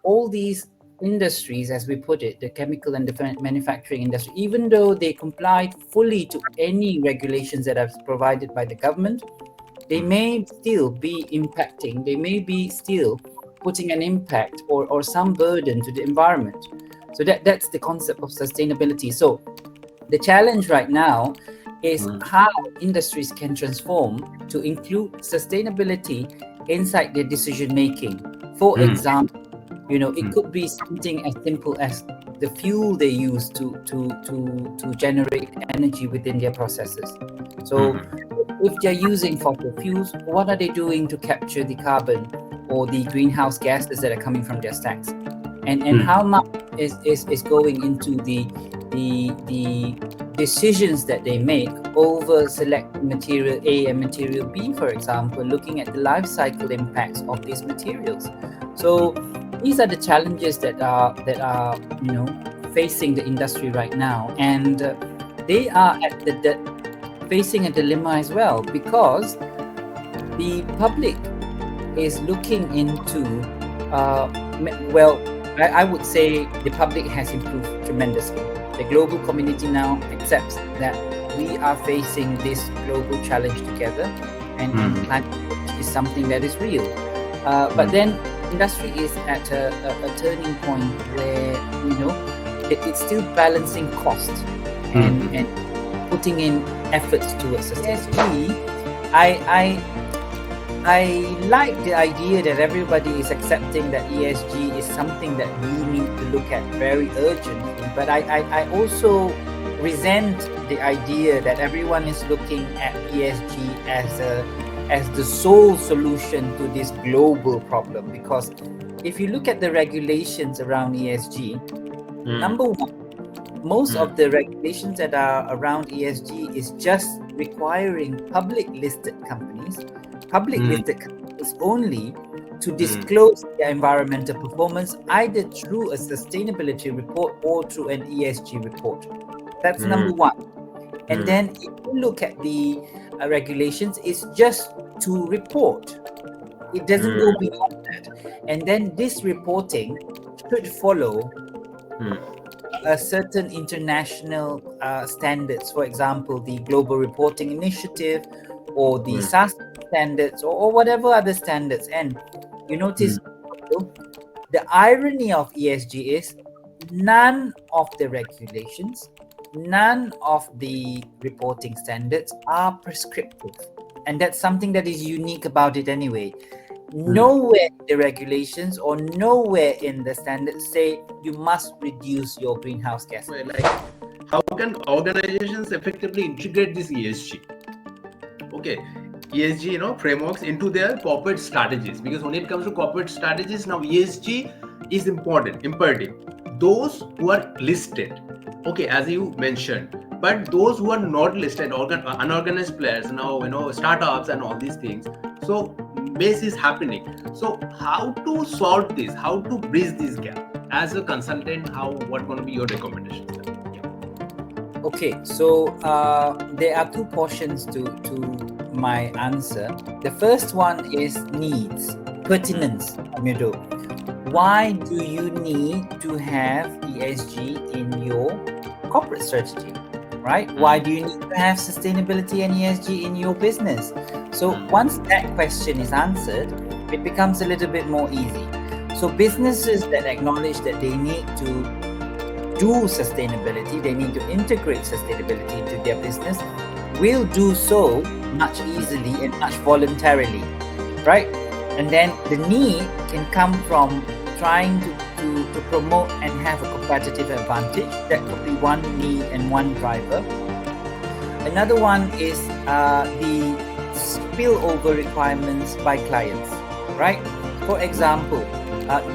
all these industries, as we put it, the chemical and the manufacturing industry, even though they complied fully to any regulations that are provided by the government, they may still be impacting, they may be still putting an impact or some burden to the environment. So that's the concept of sustainability. So the challenge right now is how industries can transform to include sustainability inside their decision making. For example, it could be something as simple as the fuel they use to generate energy within their processes. So if they're using fossil fuels, what are they doing to capture the carbon or the greenhouse gases that are coming from their stacks? And how much is going into the decisions that they make over select material A and material B, for example, looking at the life cycle impacts of these materials. So these are the challenges that are facing the industry right now, and they are at facing a dilemma as well, because the public is looking into I would say the public has improved tremendously. The global community now accepts that we are facing this global challenge together, and climate change is something that is real. But then industry is at a turning point where it's still balancing cost and putting in efforts towards sustainability. I like the idea that everybody is accepting that ESG is something that we need to look at very urgently, but I also resent the idea that everyone is looking at ESG as the sole solution to this global problem. Because if you look at the regulations around ESG, number one, most of the regulations that are around ESG is just requiring public listed companies only to disclose their environmental performance either through a sustainability report or through an ESG report. That's number one. And then if you look at the regulations, it's just to report. It doesn't go beyond that. And then this reporting should follow a certain international standards, for example, the Global Reporting Initiative or the SAS standards or whatever other standards. And you notice the irony of ESG is none of the regulations, none of the reporting standards are prescriptive. And that's something that is unique about it anyway. Nowhere in the regulations or nowhere in the standards say you must reduce your greenhouse gas. Like, how can organizations effectively integrate this ESG? Okay, ESG, frameworks into their corporate strategies, because when it comes to corporate strategies, now ESG is important, imperative. Those who are listed, okay, as you mentioned, but those who are not listed, unorganized players, now, startups and all these things. So base is happening. So how to solve this? How to bridge this gap? As a consultant, what going to be your recommendations? Okay, so there are two portions to my answer. The first one is needs, pertinence, Mirdul. Why do you need to have ESG in your corporate strategy, right? Why do you need to have sustainability and ESG in your business? So once that question is answered, it becomes a little bit more easy. So businesses that acknowledge that they need to do sustainability, they need to integrate sustainability into their business, will do so much easily and much voluntarily, right? And then the need can come from trying to promote and have a competitive advantage. That could be one need and one driver. Another one is the spillover requirements by clients, right? For example,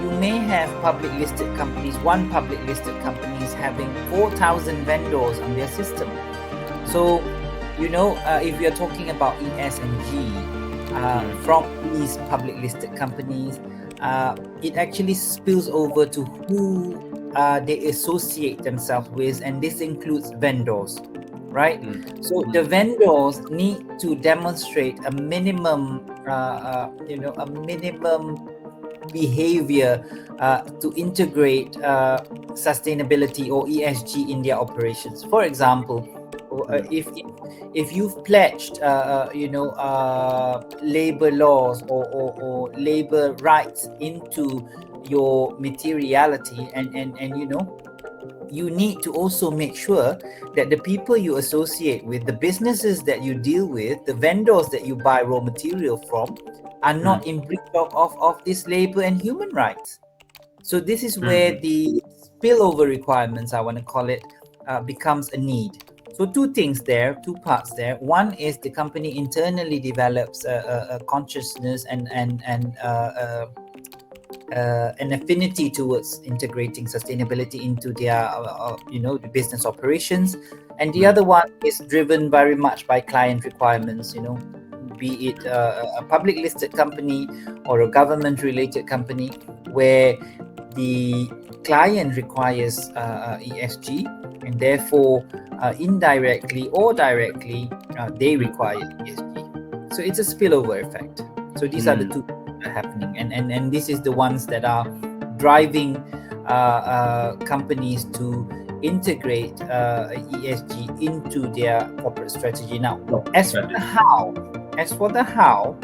you may have public listed companies, one public listed company is having 4,000 vendors on their system. So, if you're talking about ESG from these public listed companies, it actually spills over to who they associate themselves with, and this includes vendors, right? So the vendors need to demonstrate a minimum behavior to integrate sustainability or ESG in their operations. For example, if you've pledged labor laws or labor rights into your materiality, and you need to also make sure that the people you associate with, the businesses that you deal with, the vendors that you buy raw material from, are not in breach of this labor and human rights. So this is where the spillover requirements, I want to call it, becomes a need. So two parts there. One is the company internally develops a consciousness and an affinity towards integrating sustainability into their the business operations, and the other one is driven very much by client requirements, be it a public listed company or a government related company, where the client requires ESG, and therefore indirectly or directly they require ESG. So it's a spillover effect. So these are the two happening, and this is the ones that are driving companies to integrate ESG into their corporate strategy. Now, as for the how,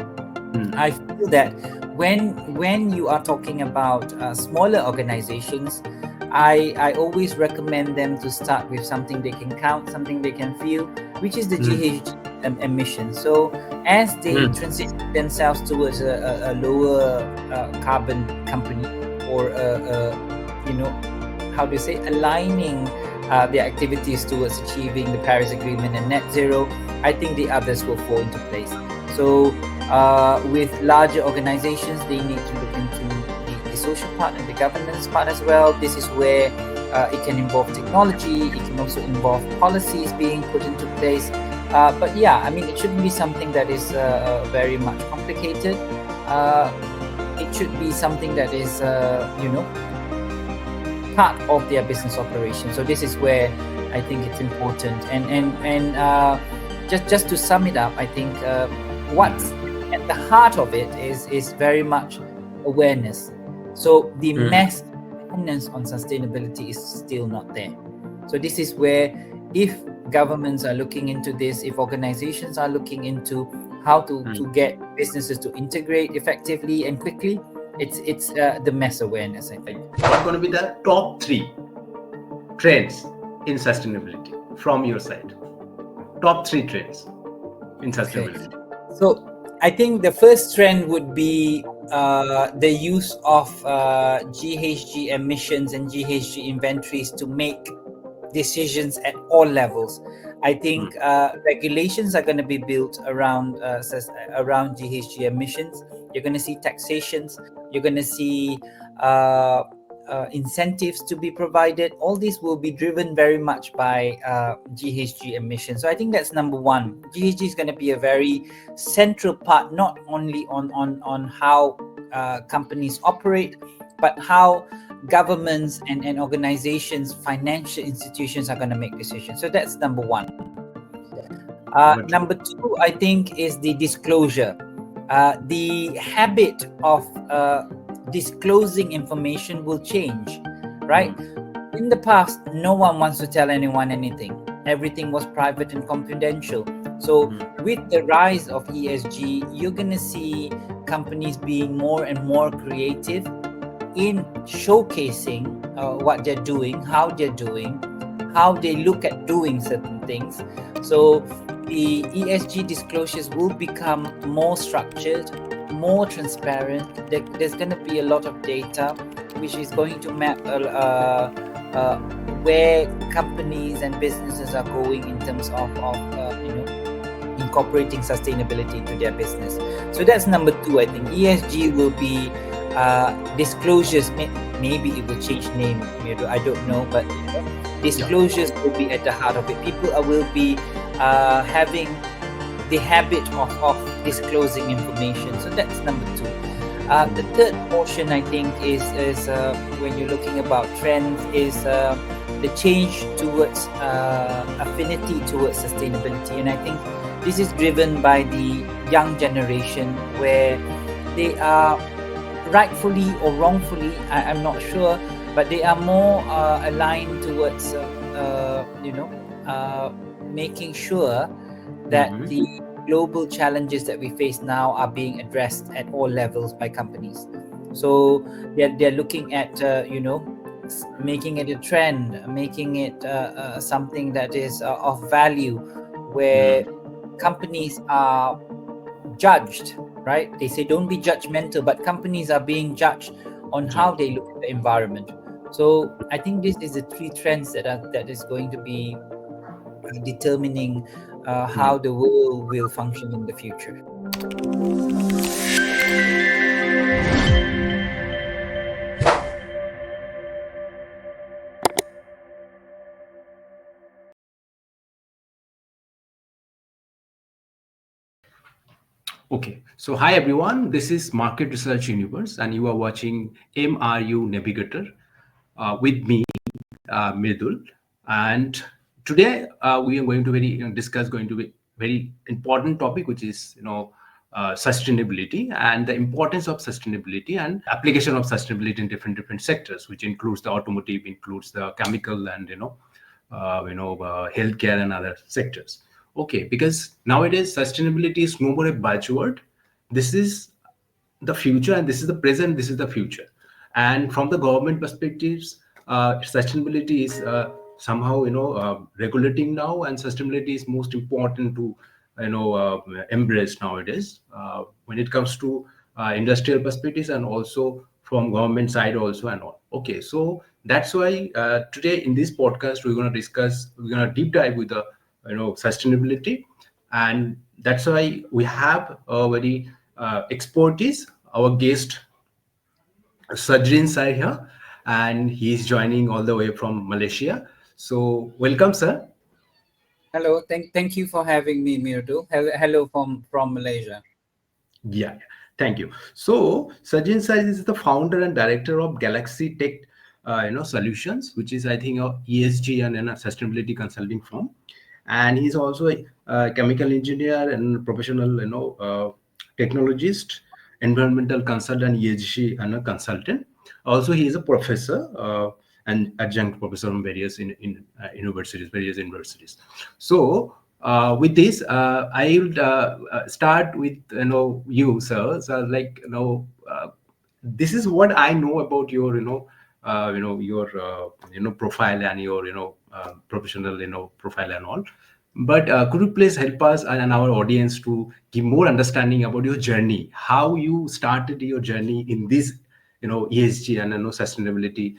I feel that when you are talking about smaller organizations, I always recommend them to start with something they can count, something they can feel, which is the GHG emissions. So as they transition themselves towards a lower carbon company, or aligning their activities towards achieving the Paris Agreement and net zero, I think the others will fall into place. So with larger organizations, they need to look into the social part and the governance part as well. This is where it can involve technology, it can also involve policies being put into place. But yeah, I mean, it shouldn't be something that is very much complicated. It should be something that is, part of their business operation. So this is where I think it's important. And just to sum it up, I think what's at the heart of it is very much awareness. So the mass awareness on sustainability is still not there. So this is where, if governments are looking into this, if organizations are looking into how to get businesses to integrate effectively and quickly, it's the mass awareness, I think. What are going to be the top 3 trends in sustainability from your side? Top 3 trends in sustainability. Okay. So I think the first trend would be the use of GHG emissions and GHG inventories to make decisions at all levels. I think regulations are going to be built around GHG emissions. You're going to see taxations. You're going to see incentives to be provided. All these will be driven very much by GHG emissions. So I think that's number one. GHG is going to be a very central part, not only on how companies operate, but how governments and organizations, financial institutions are going to make decisions. So that's number one. Number two, I think, is the disclosure. The habit of disclosing information will change, right? In the past, no one wants to tell anyone anything. Everything was private and confidential. So with the rise of ESG, you're going to see companies being more and more creative in showcasing what they're doing, how they're doing, how they look at doing certain things. So the ESG disclosures will become more structured, more transparent. There's going to be a lot of data which is going to map where companies and businesses are going in terms of incorporating sustainability into their business. So that's number two. I think ESG will be disclosures. Maybe it will change name, I don't know, but disclosures will be at the heart of it. People will be having the habit of disclosing information. So that's number two. The third portion, I think, is when you're looking about trends, is the change towards affinity towards sustainability. And I think this is driven by the young generation, where they are rightfully or wrongfully, I'm not sure, but they are more aligned towards making sure that the global challenges that we face now are being addressed at all levels by companies. So they're looking at making it a trend, making it something that is of value, where companies are judged, right? They say don't be judgmental, but companies are being judged on how they look at the environment. So I think this is the three trends that is going to be determining how the world will function in the future. Okay, so hi everyone, this is Market Research Universe, and you are watching MRUnavigator with me, Mirdul. And today we are going to discuss going to be very important topic, which is sustainability and the importance of sustainability and application of sustainability in different sectors, which includes the automotive, includes the chemical, and healthcare and other sectors. Okay, because nowadays sustainability is no more a buzzword. This is the future, and this is the present, this is the future. And from the government perspectives, sustainability is somehow regulating now, and sustainability is most important to embrace nowadays when it comes to industrial perspectives, and also from government side also and all. Okay, so that's why today in this podcast we're going to deep dive with the sustainability. And that's why we have a very expertise, our guest Sajrin Sai here, and he's joining all the way from Malaysia. So welcome, sir. Hello, thank you for having me, Mirdul. Hello from Malaysia. Yeah, thank you. So Sajin Sai is the founder and director of Galaxy Tech, Solutions, which is, I think, a ESG and a sustainability consulting firm. And he's also a chemical engineer and professional, technologist, environmental consultant, ESG, and a consultant. Also, he is a professor and adjunct professor in various universities. So with this, I will start with you, sir. So this is what I know about your your profile and your professional profile and all. But could you please help us and our audience to give more understanding about your journey, how you started your journey in this ESG and sustainability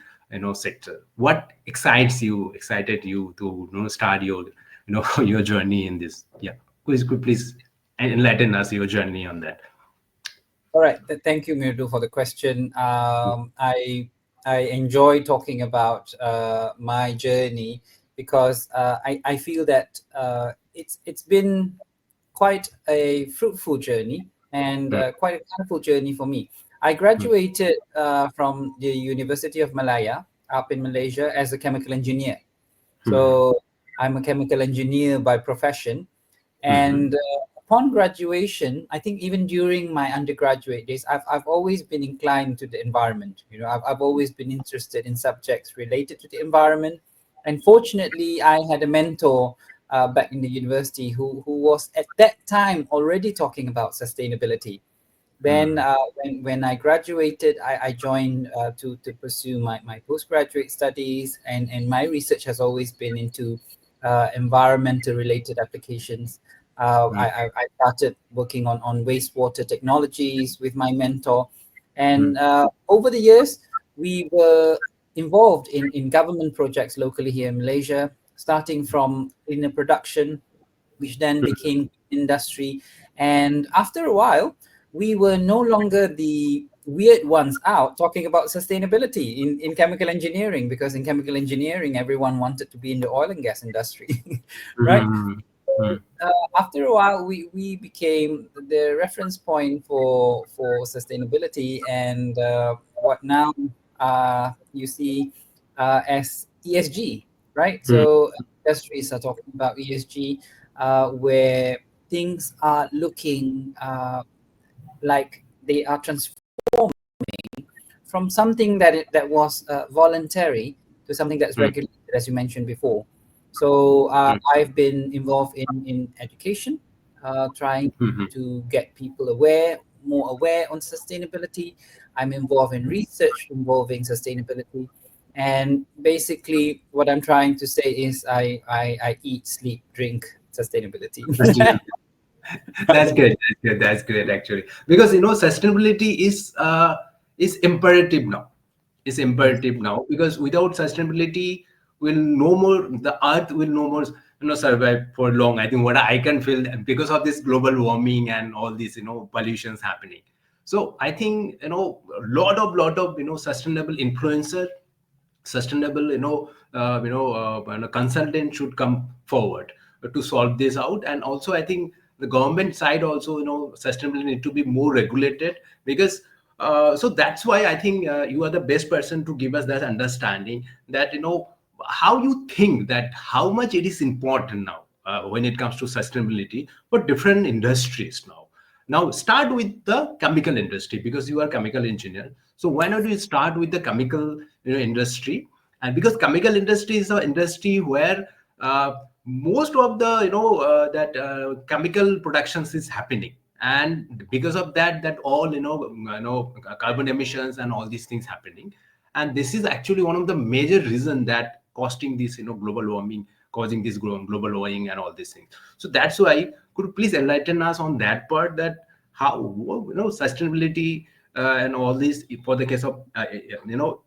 sector? What excited you to start your your journey in this? Yeah, could please enlighten us your journey on that. All right. Thank you, Mirdul, for the question. I enjoy talking about my journey because I feel that it's been quite a fruitful journey and quite a colorful journey for me. I graduated from the University of Malaya up in Malaysia as a chemical engineer. So I'm a chemical engineer by profession. And upon graduation, I think even during my undergraduate days, I've always been inclined to the environment. I've always been interested in subjects related to the environment. And fortunately, I had a mentor back in the university who was at that time already talking about sustainability. Then when I graduated, I joined to pursue my postgraduate studies, and my research has always been into environmental related applications. I started working on wastewater technologies with my mentor. And over the years, we were involved in government projects locally here in Malaysia, starting from cleaner production, which then became industry. And after a while, we were no longer the weird ones out talking about sustainability in chemical engineering, because in chemical engineering, everyone wanted to be in the oil and gas industry, right? After a while, we became the reference point for sustainability, and what now you see as ESG, right? So industries are talking about ESG, where things are looking like they are transforming from something that was voluntary to something that's regulated, as you mentioned before. So I've been involved in education, trying to get people more aware on sustainability. I'm involved in research involving sustainability. And basically, what I'm trying to say is I eat, sleep, drink sustainability. That's good. That's good. That's great, actually, because sustainability is imperative now. It's imperative now, because without sustainability, will no more the Earth will no more survive for long. I think what I can feel, because of this global warming and all these pollutions happening. So I think lot of sustainable influencer, sustainable consultant should come forward to solve this out. And also I think the government side also sustainability need to be more regulated, because so that's why I think you are the best person to give us that understanding, that how you think that how much it is important now when it comes to sustainability for different industries now. Now start with the chemical industry, because you are chemical engineer. So why not we start with the chemical industry? And because chemical industry is an industry where most of the that chemical productions is happening, and because of that, that all carbon emissions and all these things happening. And this is actually one of the major reason that costing this global warming, causing this global warming and all these things. So that's why, could you please enlighten us on that part, that how sustainability and all this for the case of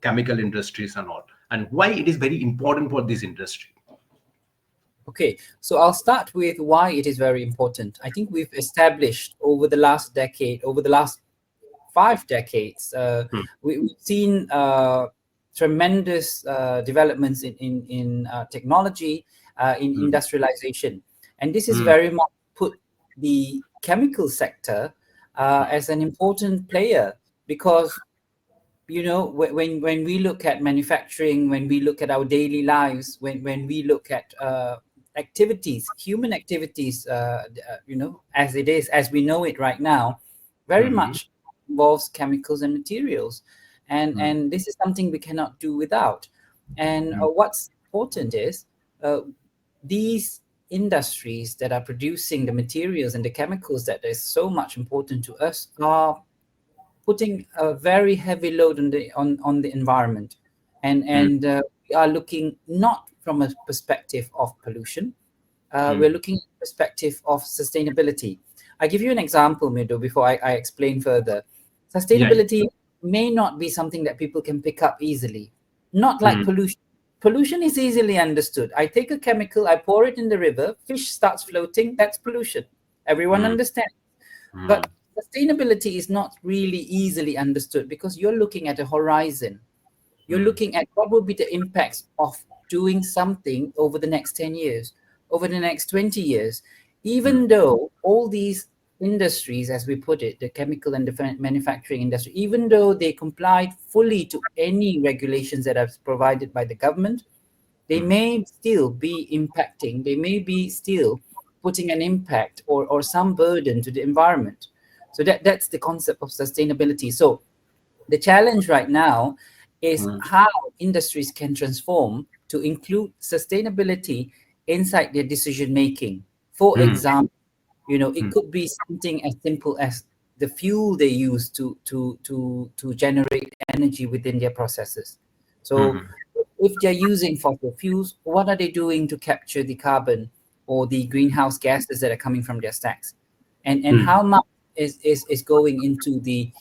chemical industries and all, and why it is very important for this industry? Okay, so I'll start with why it is very important. I think we've established over the last decade, over the last 5 decades, we've seen tremendous developments in technology, in industrialization. And this is very much put the chemical sector as an important player, because when we look at manufacturing, when we look at our daily lives, when we look at activities, human activities, as we know it right now, very much involves chemicals and materials, and this is something we cannot do without. And what's important is these industries that are producing the materials and the chemicals that is so much important to us are putting a very heavy load on the environment, and we are looking not from a perspective of pollution. We're looking at the perspective of sustainability. I give you an example, Mirdul, before I explain further. Sustainability may not be something that people can pick up easily, not like pollution. Pollution is easily understood. I take a chemical, I pour it in the river, fish starts floating, that's pollution. Everyone understands. But sustainability is not really easily understood, because you're looking at a horizon. You're looking at what will be the impacts of doing something over the next 10 years, over the next 20 years. Even though all these industries, as we put it, the chemical and the manufacturing industry, even though they complied fully to any regulations that are provided by the government, they may still be impacting, they may be still putting an impact or some burden to the environment. So that's the concept of sustainability. So the challenge right now is how industries can transform to include sustainability inside their decision making. For example, it could be something as simple as the fuel they use to generate energy within their processes. So if they're using fossil fuels, what are they doing to capture the carbon or the greenhouse gases that are coming from their stacks? And how much is going into the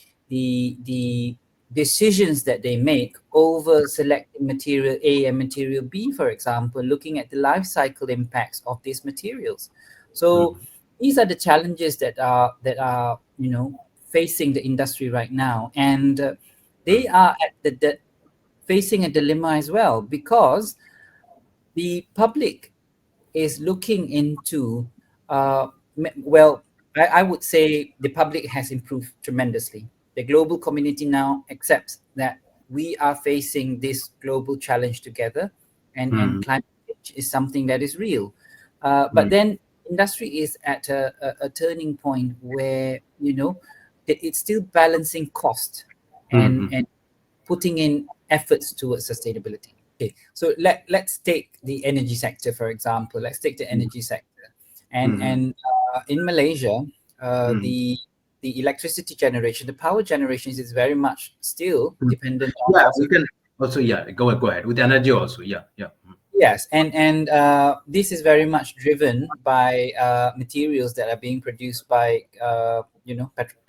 decisions that they make over selecting material A and material B, for example, looking at the life cycle impacts of these materials. So these are the challenges that are facing the industry right now, and they are at the facing a dilemma as well, because the public is looking into I would say the public has improved tremendously. The global community now accepts that we are facing this global challenge together, and climate change is something that is real. But then industry is at a turning point where it's still balancing cost and putting in efforts towards sustainability. Okay, so let's take the energy sector, for example. Let's take the energy sector, and in Malaysia, the electricity generation, the power generation is very much still dependent on Yeah, fossil. we can also, yeah, go ahead with energy also. Yeah, yeah. Yes, and this is very much driven by materials that are being produced by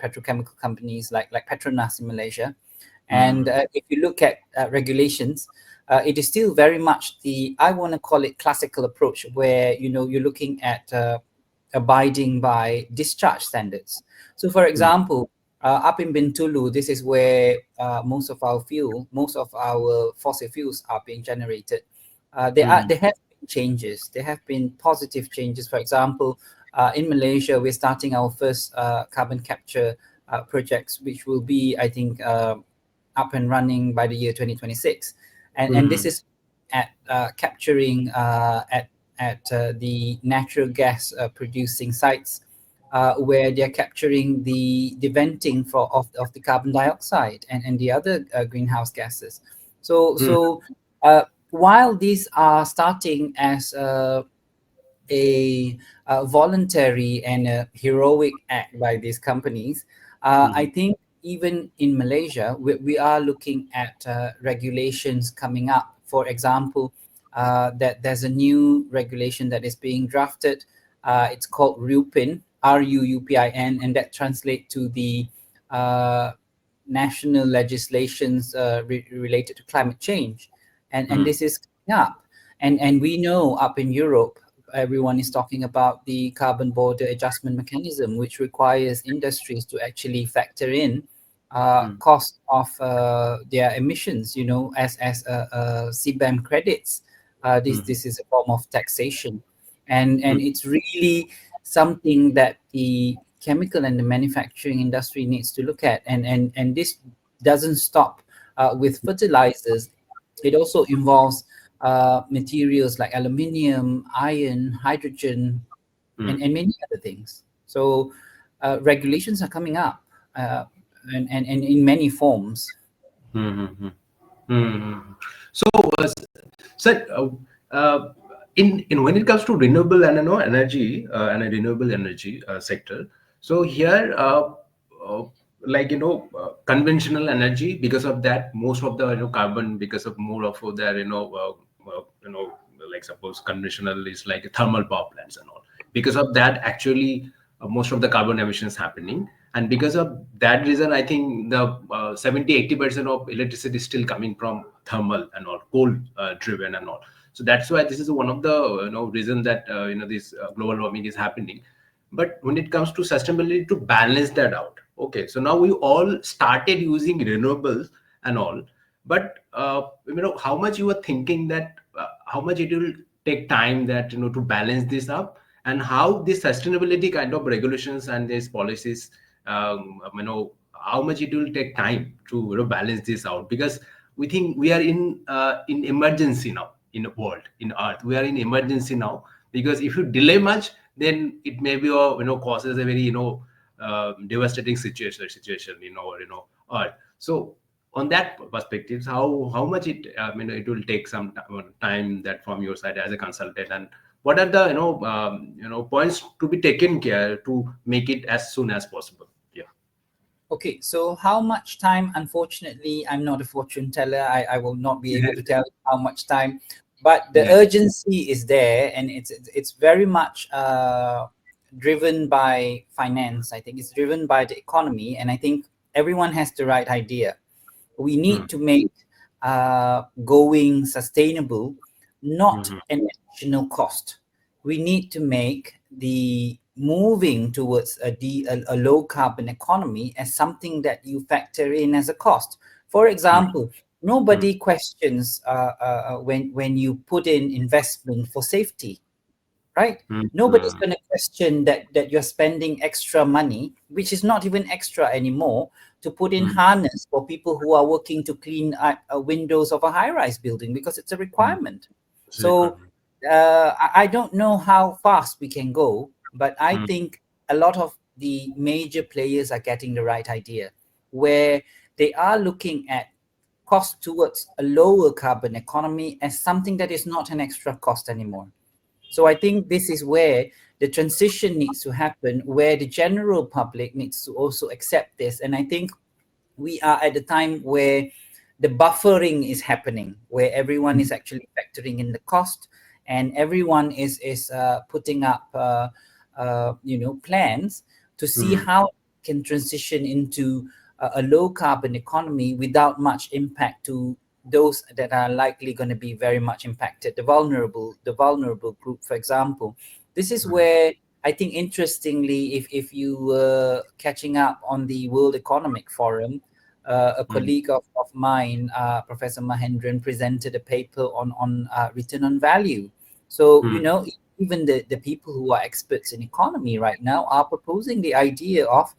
petrochemical companies like Petronas in Malaysia. And if you look at regulations, it is still very much the, I want to call it, classical approach, where you're looking at abiding by discharge standards. So, for example, up in Bintulu, this is where most of our fossil fuels are being generated. There have been changes. There have been positive changes. For example, in Malaysia, we're starting our first carbon capture projects, which will be, I think, up and running by the year 2026, and this is at capturing at the natural gas producing sites, where they're capturing the venting of the carbon dioxide and the other greenhouse gases. So while these are starting as a voluntary and a heroic act by these companies, I think even in Malaysia, we are looking at regulations coming up. For example, that there's a new regulation that is being drafted. It's called RUPIN, RUUPIN, and that translates to the national legislations related to climate change. And this is coming up. And we know up in Europe, everyone is talking about the carbon border adjustment mechanism, which requires industries to actually factor in cost of their emissions, as CBAM credits. This is a form of taxation, and it's really something that the chemical and the manufacturing industry needs to look at. And this doesn't stop with fertilizers. It also involves materials like aluminium, iron, hydrogen, and many other things. So regulations are coming up, and in many forms. So, sir, in when it comes to renewable and energy and a renewable energy sector, so here, like conventional energy, because of that, most of the carbon, because of more of their like suppose conventional is like thermal power plants and all. Because of that, actually, most of the carbon emissions happening, and because of that reason, I think the 70-80% of electricity is still coming from thermal and all, coal driven and all. So that's why this is one of the reason that this global warming is happening. But when it comes to sustainability, to balance that out, okay, so now we all started using renewables and all, but how much you are thinking that how much it will take time that to balance this up, and how this sustainability kind of regulations and these policies, how much it will take time to balance this out, because we think we are in emergency now, in the world, in earth we are in emergency now, because if you delay much, then it may be causes a very devastating situation or earth. So on that perspective, how much it will take some time that from your side as a consultant, and what are the points to be taken care to make it as soon as possible? Yeah. Okay, so how much time? Unfortunately, I'm not a fortune teller. I will not be able to tell you how much time, but the urgency is there, and it's very much driven by finance. I think it's driven by the economy, and I think everyone has the right idea. We need to make going sustainable not an additional cost. We need to make the moving towards a low carbon economy as something that you factor in as a cost. For example, nobody questions when you put in investment for safety, right? Nobody's going to question that you're spending extra money, which is not even extra anymore, to put in harness for people who are working to clean windows of a high-rise building, because it's a requirement. So I don't know how fast we can go, but I think a lot of the major players are getting the right idea, where they are looking at cost towards a lower carbon economy as something that is not an extra cost anymore. So I think this is where the transition needs to happen, where the general public needs to also accept this. And I think we are at the time where the buffering is happening, where everyone is actually factoring in the cost, and everyone is putting up plans to see how can transition into a low carbon economy without much impact to those that are likely going to be very much impacted, the vulnerable group, for example. This is where I think, interestingly, if you were catching up on the World Economic Forum, a colleague of mine, Professor Mahendran, presented a paper on return on value. So, even the people who are experts in economy right now are proposing the idea of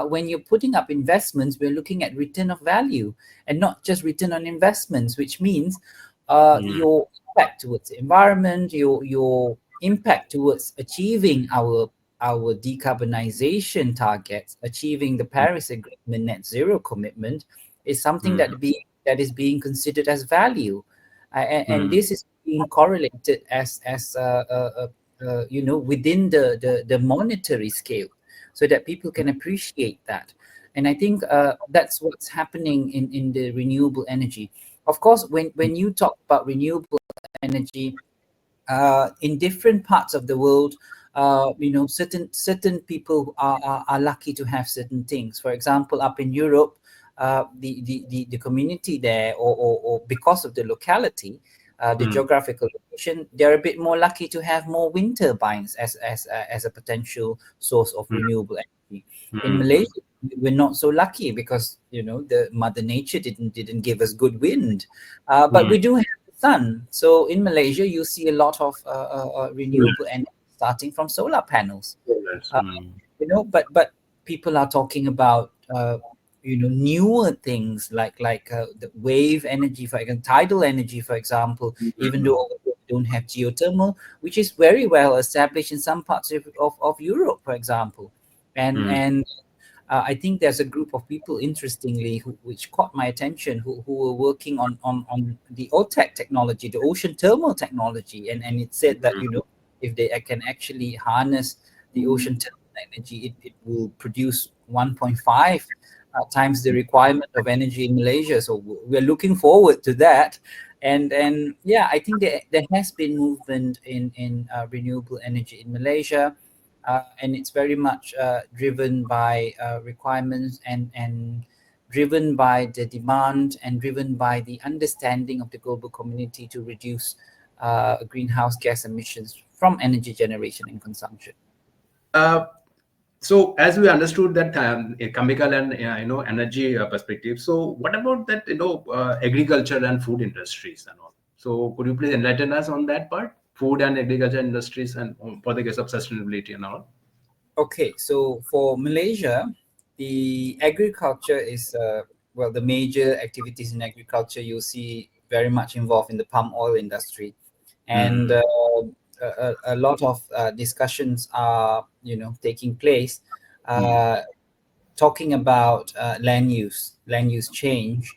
when you're putting up investments, we're looking at return of value and not just return on investments, which means your impact towards the environment, your impact towards achieving our decarbonization targets, achieving the Paris Agreement net zero commitment, is something that is being considered as value, and this is being correlated as within the monetary scale, so that people can appreciate that. And I think that's what's happening in the renewable energy. Of course, when you talk about renewable energy, in different parts of the world, certain people are lucky to have certain things. For example, up in Europe, the community there, or because of the locality, the geographical location, they're a bit more lucky to have more wind turbines as a potential source of renewable energy. In Malaysia, we're not so lucky because the Mother Nature didn't give us good wind, but we do have sun. So in Malaysia, you see a lot of renewable energy starting from solar panels. But people are talking about newer things like the wave energy, for example, tidal energy, for example. Even though we don't have geothermal, which is very well established in some parts of Europe, for example, and I think there's a group of people, interestingly, which caught my attention, who were working on the OTEC technology, the ocean thermal technology, and it said that if they can actually harness the ocean thermal energy, it will produce 1.5 times the requirement of energy in Malaysia. So we're looking forward to that. And yeah, I think there has been movement in renewable energy in Malaysia. And it's very much driven by requirements and driven by the demand and driven by the understanding of the global community to reduce greenhouse gas emissions from energy generation and consumption. So as we understood that chemical and energy perspective, so what about that agriculture and food industries and all? So could you please enlighten us on that part, food and agriculture industries, and for the case of sustainability and all? Okay, so for Malaysia, the agriculture is the major activities in agriculture you'll see very much involved in the palm oil industry, and a lot of discussions are taking place, talking about land use change,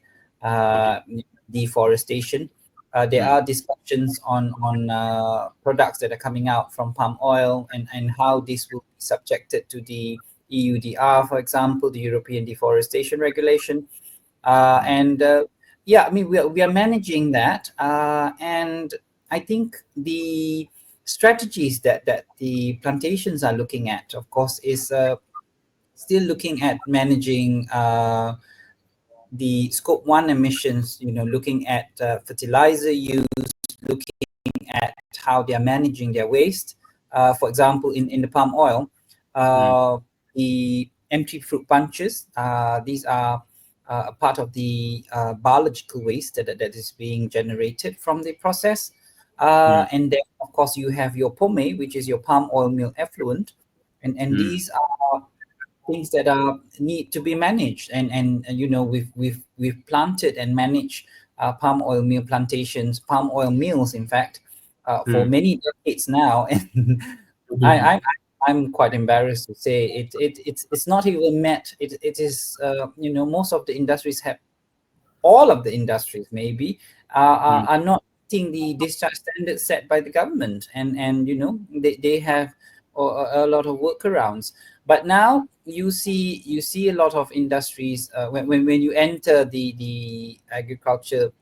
deforestation. There are discussions on products that are coming out from palm oil and how this will be subjected to the EUDR, for example, the European Deforestation Regulation. Yeah, I mean, we are managing that, and I think the strategies that the plantations are looking at, of course, is still looking at managing the scope 1 emissions, looking at fertilizer use, looking at how they are managing their waste. For example, in the palm oil, the empty fruit bunches, these are a part of the biological waste that is being generated from the process. And then, of course, you have your pomme, which is your palm oil meal effluent. And these are things that need to be managed. And we've planted and managed palm oil meal plantations, palm oil mills, in fact, for many decades now. And I'm quite embarrassed to say it's not even met. It is most of the industries have all of the industries maybe are not meeting the discharge standards set by the government, and they have a lot of workarounds. But now you see a lot of industries when you enter the agriculture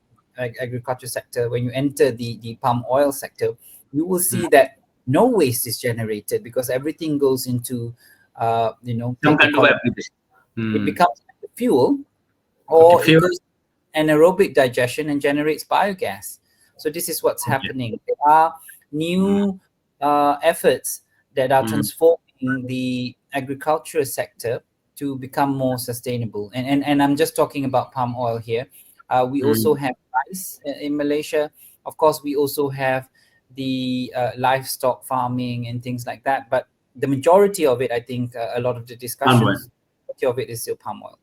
sector, when you enter the palm oil sector, you will see that no waste is generated because everything goes into Some they kind of call it, application. it becomes fuel, Okay, or it favorite. goes anaerobic digestion and generates biogas. So this is what's Okay. happening. There are new efforts that are Mm, transforming the agricultural sector to become more sustainable. And I'm just talking about palm oil here. We also mm. have rice in Malaysia. Of course, we also have the livestock farming and things like that. But the majority of it, I think, a lot of the Palm oil. discussions, majority of it is still palm oil.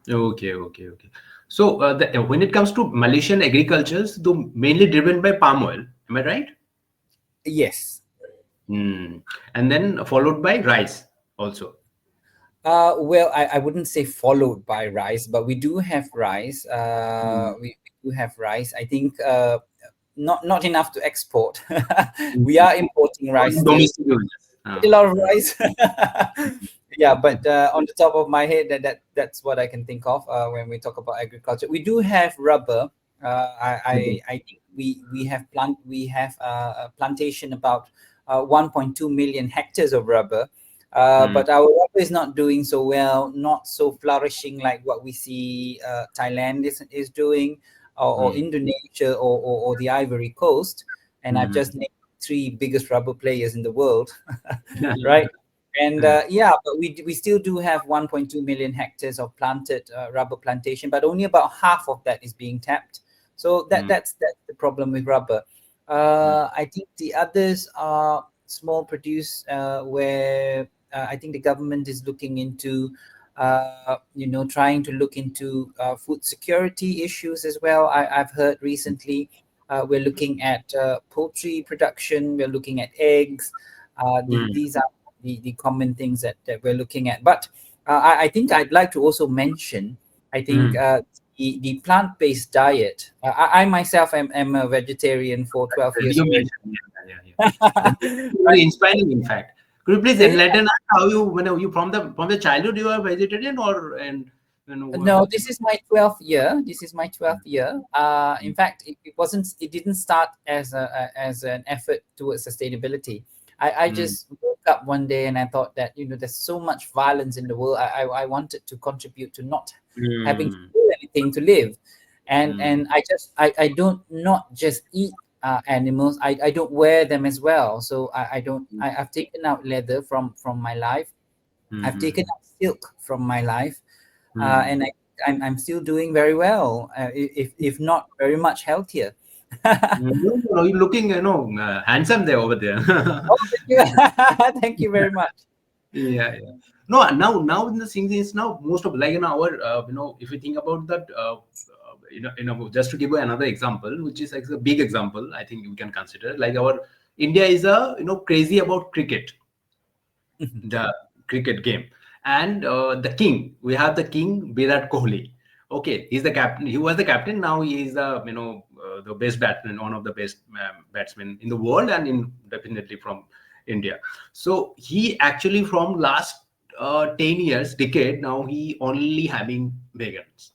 Okay, okay, okay. So when it comes to Malaysian agricultures, though mainly driven by palm oil, am I right? Yes. Hmm. And then followed by rice also. Well, I wouldn't say followed by rice, but we do have rice. Hmm. We do have rice. I think not enough to export. Hmm. We are importing rice Only still. domestic users. A lot of Okay. rice. Yeah, but on the top of my head, that's what I can think of when we talk about agriculture. We do have rubber. Okay. I think we have a plantation about 1.2 million hectares of rubber. Hmm. But our rubber is not doing so well, not so flourishing like what we see Thailand is doing, or Hmm. Indonesia, or the Ivory Coast. And I've Hmm. just named three biggest rubber players in the world, right? And yeah, but we still do have 1.2 million hectares of planted rubber plantation, but only about half of that is being tapped. So Hmm. that's the problem with rubber. I think the others are small produce, where I think the government is looking into, trying to look into food security issues as well. I've heard recently we're looking at poultry production, we're looking at eggs. Hmm. These are the common things that we're looking at. But I think I'd like to also mention, I think, Hmm. the plant-based diet. I myself am a vegetarian for 12 years You already. mentioned, yeah, yeah, yeah. That's very Right? inspiring, in fact. Could you please Yeah. enlighten us how you, when you from the childhood you are vegetarian, or and No, this is my 12th year. This is my 12th year. In fact, it didn't start as as an effort towards sustainability. I Hmm. just woke up one day and I thought that, there's so much violence in the world. I wanted to contribute to not having to Hmm. do anything to live. And Hmm. and I don't not just eat animals. I don't wear them as well. So I've taken out leather from my life. I've taken Hmm. out silk from my life, Hmm. and I'm still doing very well, if not very much healthier. No, no, no, you're looking, handsome there over there. Oh, thank you. Thank you very much. Yeah, yeah. No, now the thing is, now most of, like, our, if you think about that, just to give you another example, which is like a big example, I think we can consider, like, our India is a, crazy about cricket, the cricket game. And the king, we have the king Virat Kohli. Okay, he's the captain. He was the captain. Now he is the, the best batsman, one of the best batsmen in the world, and in definitely from India. So he actually, from last 10 years, decade now, he only having vegans.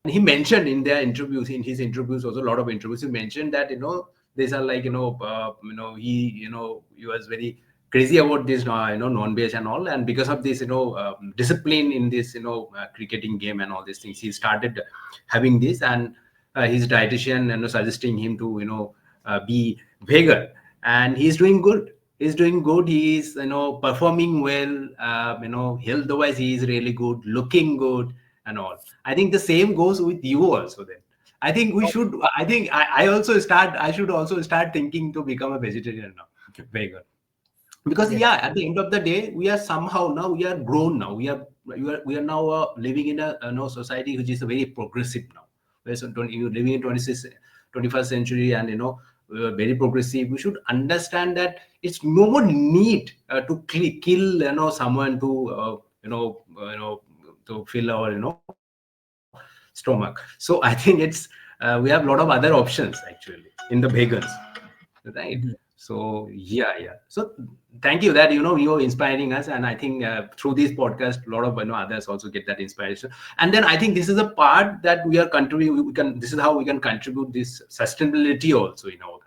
And he mentioned in their interviews, in his interviews, also a lot of interviews, he mentioned that, these are like, he was very crazy about this, non-veg and all, and because of this, discipline in this, cricketing game and all these things, he started having this. And his dietitian, suggesting him to, be vegan, and he's doing good. He's doing good. He is, performing well. Health wise, he is really good, looking good, and all. I think the same goes with you also. Then I think we should. I think I also start. I should also start thinking to become a vegetarian now, vegan. Because Yeah. yeah, at the end of the day, we are somehow now, we are grown now. We are now living in a, society which is very progressive now. Whereas you're living in 21st century, and very progressive. We should understand that it's no more need to kill, someone to to fill our, stomach. stomach. So I think it's we have a lot of other options actually in the vegans, right? Mhm. So yeah. So thank you that you're inspiring us, and I think through this podcast, a lot of others also get that inspiration. And then I think this is a part that we are contributing. We can. This is how we can contribute this sustainability also in our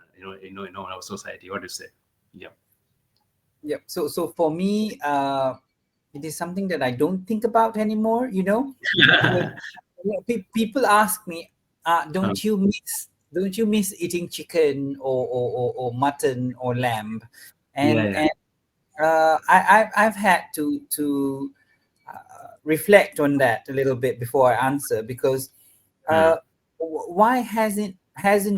in our society. What do you say? Yeah. Yeah. So for me, it is something that I don't think about anymore. When people ask me, Um, don't you miss eating chicken or mutton or lamb? yeah, And yeah. I've had to reflect on that a little bit before I answer, because Hmm. uh, why hasn't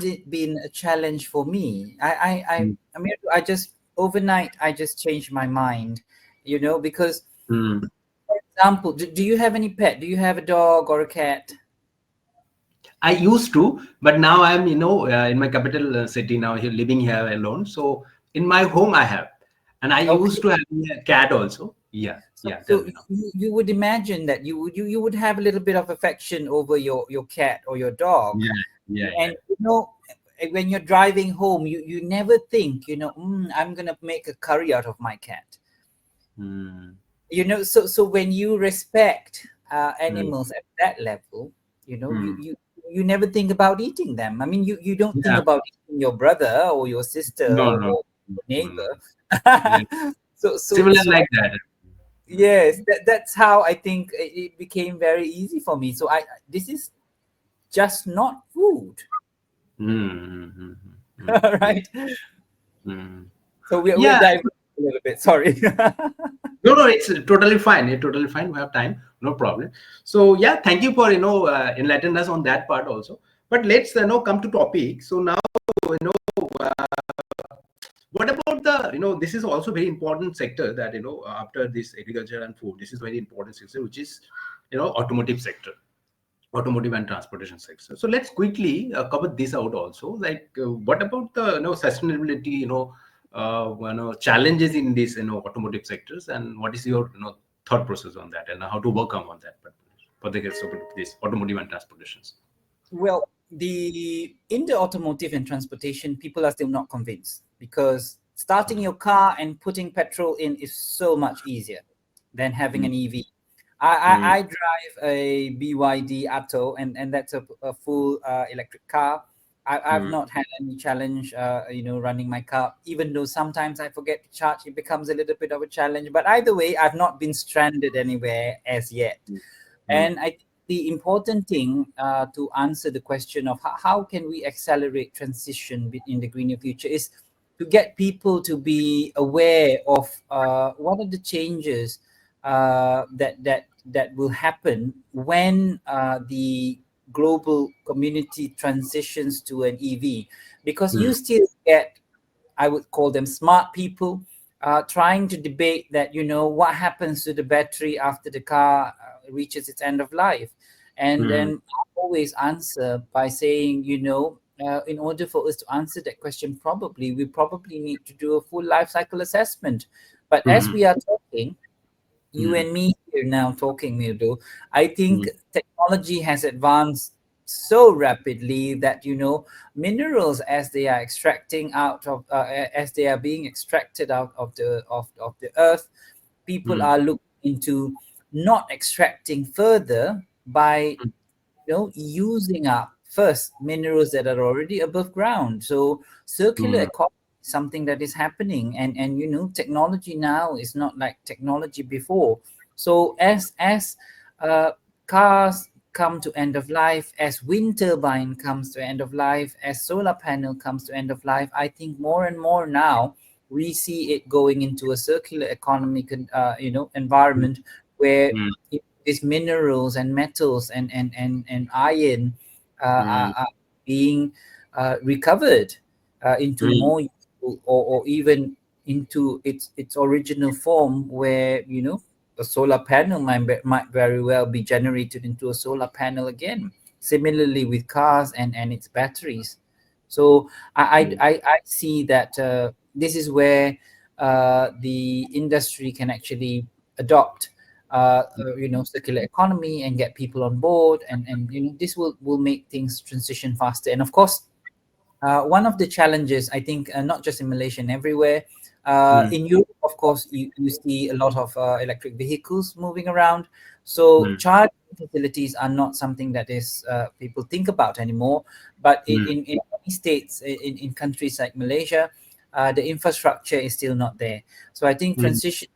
it been a challenge for me? I mean, I just overnight I just changed my mind, because Hmm. for example, do you have any pet? Do you have a dog or a cat? I used to, but now I'm, in my capital city now, here living here alone. So in my home, I have, and I used Okay. to have a cat also. Yeah, So, yeah. Tell so me now. you would imagine that you would have a little bit of affection over your cat or your dog, Yeah, yeah, yeah. and when you're driving home, you never think, I'm gonna make a curry out of my cat. Hmm. So when you respect Hmm. animals at that level, Hmm. you never think about eating them. I mean, you don't think Yeah. about eating your brother or your sister No, no. or your Hmm. neighbor. Yeah. so so Similar so like that. Hmm. yes, that's how I think it became very easy for me. So I this is just not food. Hmm. Hmm. Hmm. Yeah. Right? Hmm. So we're Yeah. diving a little bit, sorry. No, no, it's totally fine. It's totally fine. We have time, no problem. So yeah, thank you for enlightening us on that part also. But let's come to topic. So now what about the this is also very important sector that after this agriculture and food, this is very important sector, which is automotive sector, automotive and transportation sector. So let's quickly cover this out also. Like, what about the sustainability, challenges in this automotive sectors, and what is your thought process on that, and how to work on that for the case of this automotive and transportations? Well, in the automotive and transportation, people are still not convinced, because starting your car and putting petrol in is so much easier than having Mm, an EV. mm, I drive a BYD Atto, and that's a full electric car. I've mm, not had any challenge, running my car, even though sometimes I forget to charge. It becomes a little bit of a challenge. But either way, I've not been stranded anywhere as yet. mm, mm, And I think the important thing to answer the question of how can we accelerate transition in the greener future is to get people to be aware of what are the changes that will happen when the global community transitions to an EV, because you mm, still get, I would call them smart people, trying to debate that, what happens to the battery after the car reaches its end of life. And mm, then I always answer by saying, in order for us to answer that question, we probably need to do a full life cycle assessment. But as mm, we are talking, you mm, and me here now talking, Mirdul, I think mm, technology has advanced so rapidly that minerals, as they are extracting out of as they are being extracted out of the earth, people mm, are looking into not extracting further by mm, using up first minerals that are already above ground. So circular mm, economy is something that is happening, and technology now is not like technology before. So as uh, cars come to end of life, as wind turbine comes to end of life, as solar panel comes to end of life, I think more and more now we see it going into a circular economy environment where mm, these minerals and metals and iron mm, are being recovered into mm, more useful, or even into its original form, where a solar panel might very well be generated into a solar panel again. Similarly with cars and its batteries. So mm, I see that this is where the industry can actually adopt circular economy and get people on board, and this will make things transition faster. And of course, one of the challenges, I think, not just in Malaysia and everywhere, in Europe, of course, you see a lot of electric vehicles moving around. So charging facilities are not something that is people think about anymore. But in many states, in countries like Malaysia, the infrastructure is still not there. So I think transition.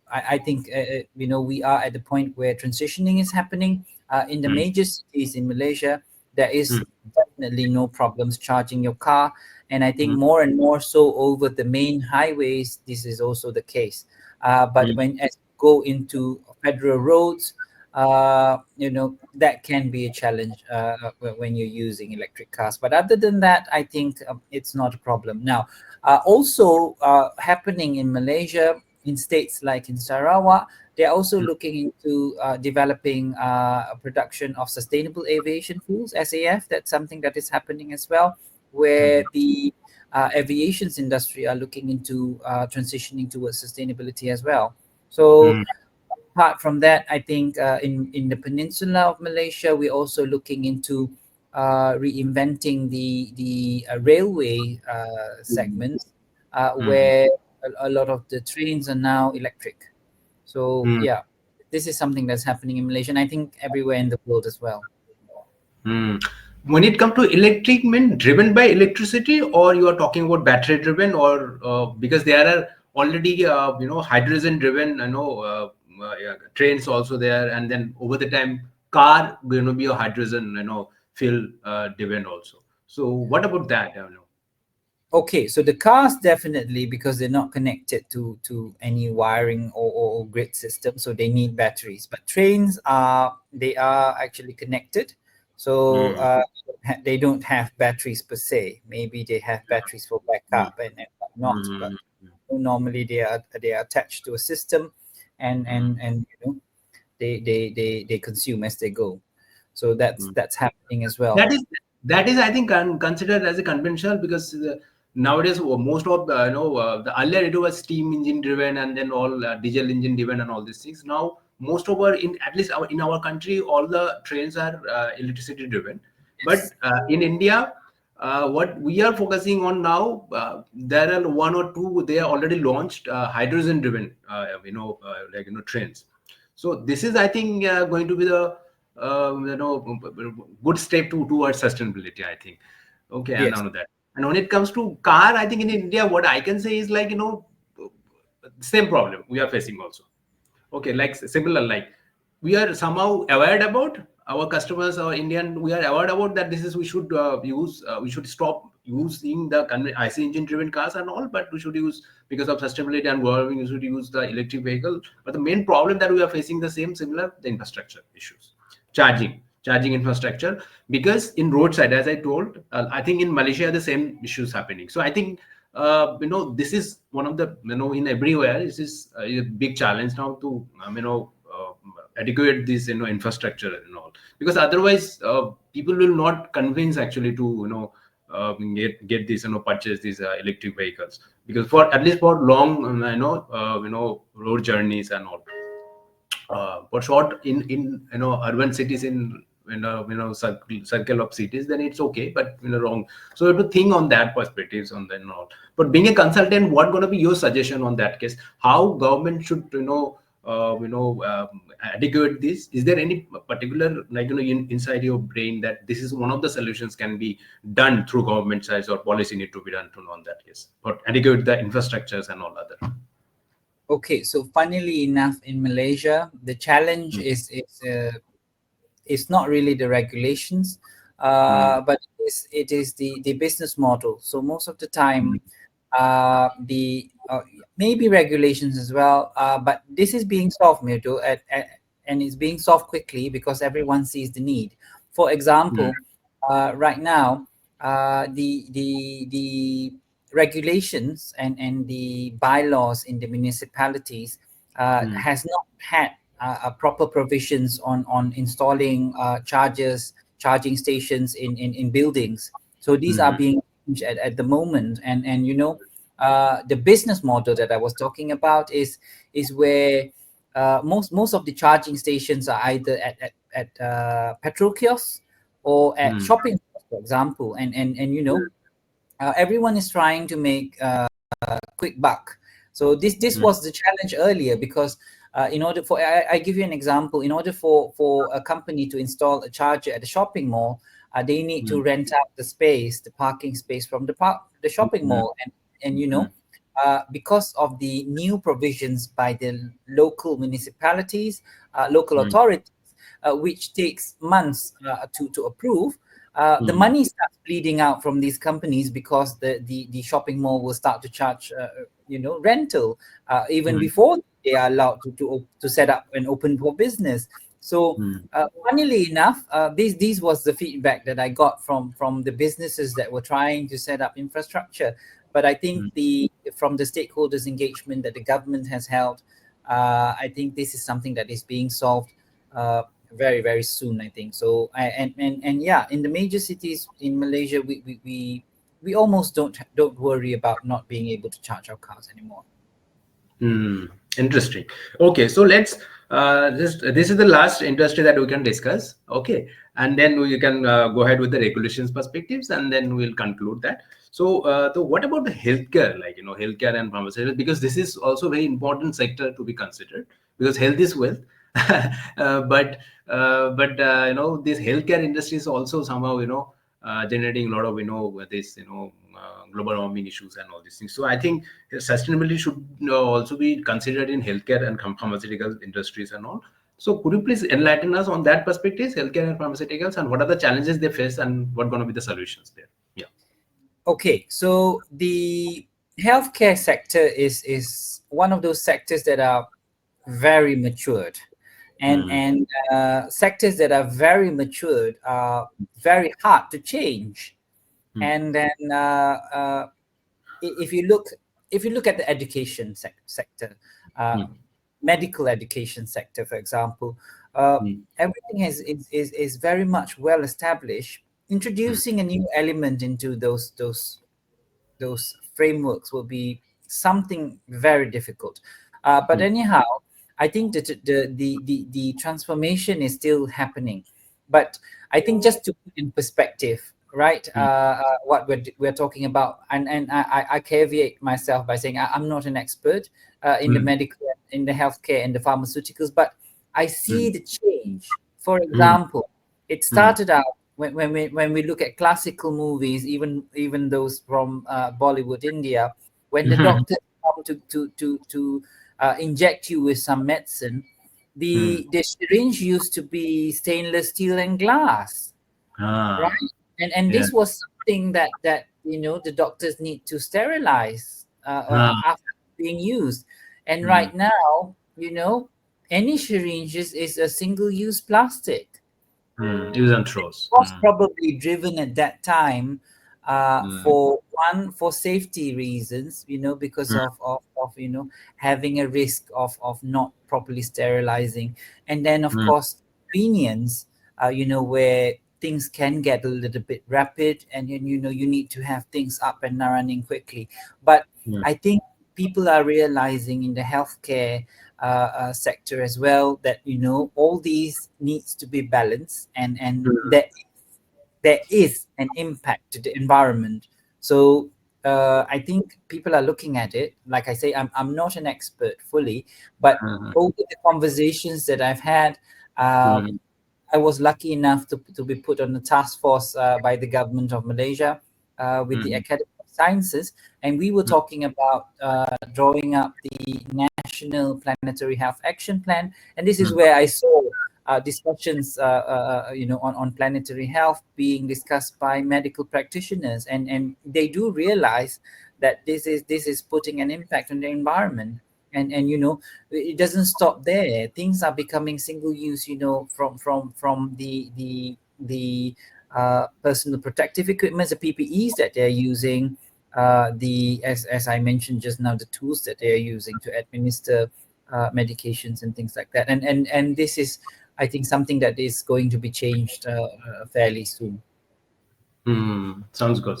I think we are at the point where transitioning is happening in the major cities in Malaysia. There is definitely no problems charging your car, and I think more and more so over the main highways, this is also the case. But as you go into federal roads, that can be a challenge when you're using electric cars. But other than that, I think it's not a problem. Now, also happening in Malaysia, in states like in Sarawak, they're also looking into developing a production of sustainable aviation fuels, SAF. That's something that is happening as well, where the aviation's industry are looking into transitioning towards sustainability as well. So apart from that, I think in the peninsula of Malaysia, we're also looking into reinventing the railway segments, where a lot of the trains are now electric. So yeah, this is something that's happening in Malaysia, and I think everywhere in the world as well. When it comes to electric, mean driven by electricity, or you are talking about battery driven, or because there are already hydrogen driven trains also there, and then over the time car going to be a hydrogen fuel driven also. So what about that? Okay, so the cars definitely, because they're not connected to any wiring or grid system, so they need batteries. But trains they are actually connected, so they don't have batteries per se. Maybe they have batteries for backup and not, but normally they are attached to a system, and they consume as they go. So that's happening as well. That is I think considered as a conventional, because nowadays most of the earlier it was steam engine driven, and then all diesel engine driven and all these things. Now most of at least in our country, all the trains are electricity driven. But in India, what we are focusing on now, there are one or two they are already launched hydrogen driven trains. So this is I think going to be the good step towards sustainability, I think. Okay, and Yes. none of that. And when it comes to car, I think in India, what I can say is like same problem we are facing also. Okay, like similar, like we are somehow aware about our customers, our Indian, we are aware about that this is we should we should stop using the IC engine driven cars and all, but we should use, because of sustainability and growing, we should use the electric vehicle. But the main problem that we are facing the similar, the infrastructure issues, charging infrastructure, because in roadside, as I told, I think in Malaysia the same issues happening. So I think this is one of the in everywhere this is a big challenge now to adequate this infrastructure and all, because otherwise people will not convince actually to get this purchase these electric vehicles, because for at least for long road journeys and all. For short in urban cities, in circle of cities, then it's okay, but wrong. So you have to think on that perspectives on the all. But being a consultant, what going to be your suggestion on that case? How government should adequate this? Is there any particular inside your brain that this is one of the solutions can be done through government sides, or policy need to be done to on that case, but adequate the infrastructures and all other? Okay, so funnily enough, in Malaysia, the challenge is not really the regulations, but it is the business model. So most of the time, the maybe regulations as well, but this is being solved, Mirdul, and it's being solved quickly because everyone sees the need. For example, right now, the regulations and the bylaws in the municipalities has not had proper provisions on installing charging stations in buildings. So these are being changed at the moment, and the business model that I was talking about is where most of the charging stations are either at petrol kiosks or at shopping malls, for example, and everyone is trying to make quick buck. So this was the challenge earlier, because in order for I give you an example. In order for a company to install a charger at a shopping mall, they need to rent out the space, the parking space from the shopping mall, and because of the new provisions by the local municipalities, local authorities, which takes months to approve. The money starts bleeding out from these companies, because the shopping mall will start to charge rental even before they are allowed to set up and open for business. So funnily enough, this was the feedback that I got from the businesses that were trying to set up infrastructure. But I think from the stakeholders engagement that the government has held, I think this is something that is being solved very, very soon, I think. So and yeah, in the major cities in Malaysia, we almost don't worry about not being able to charge our cars anymore. Interesting. Okay, so let's this is the last industry that we can discuss. Okay, and then we can go ahead with the regulations perspectives, and then we'll conclude that. So what about the healthcare, like healthcare and pharmaceuticals, because this is also very important sector to be considered, because health is wealth. But this healthcare industry is also somehow generating a lot of this global warming issues and all these things. So I think sustainability should also be considered in healthcare and pharmaceutical industries and all. So could you please enlighten us on that perspective, healthcare and pharmaceuticals, and what are the challenges they face and what going to be the solutions there? Yeah. Okay, so the healthcare sector is one of those sectors that are very matured, and sectors that are very matured are very hard to change. And then if you look at the education sector, medical education sector, for example, everything is very much well established. Introducing a new element into those frameworks will be something very difficult. But anyhow, I think that the transformation is still happening. But I think, just to put in perspective, right, what we're talking about, and I caveat myself by saying I'm not an expert in the medical, in the healthcare and the pharmaceuticals, but I see the change. For example, it started out when we look at classical movies, even those from Bollywood, India, when the doctors come to inject you with some medicine, the syringe used to be stainless steel and glass, right? And this was something that the doctors need to sterilize after being used. And right now, any syringe is a single-use plastic. Use and throws. Was probably driven at that time for safety reasons, because of having a risk of not properly sterilizing, and then of course convenience, where things can get a little bit rapid, and you need to have things up and running quickly. But I think people are realizing in the healthcare sector as well that all these needs to be balanced, and that there is an impact to the environment. So I think people are looking at it. Like I say, I'm not an expert fully, but over the conversations that I've had, I was lucky enough to be put on a task force by the government of Malaysia with the Academy of Sciences, and we were talking about drawing up the National Planetary Health Action Plan, and this is where I saw discussions, on planetary health being discussed by medical practitioners, and they do realize that this is putting an impact on the environment. And it doesn't stop there. Things are becoming single use, from the personal protective equipment, the PPEs that they're using, as I mentioned just now, the tools that they're using to administer medications and things like that. And this is, I think, something that is going to be changed fairly soon. Sounds good.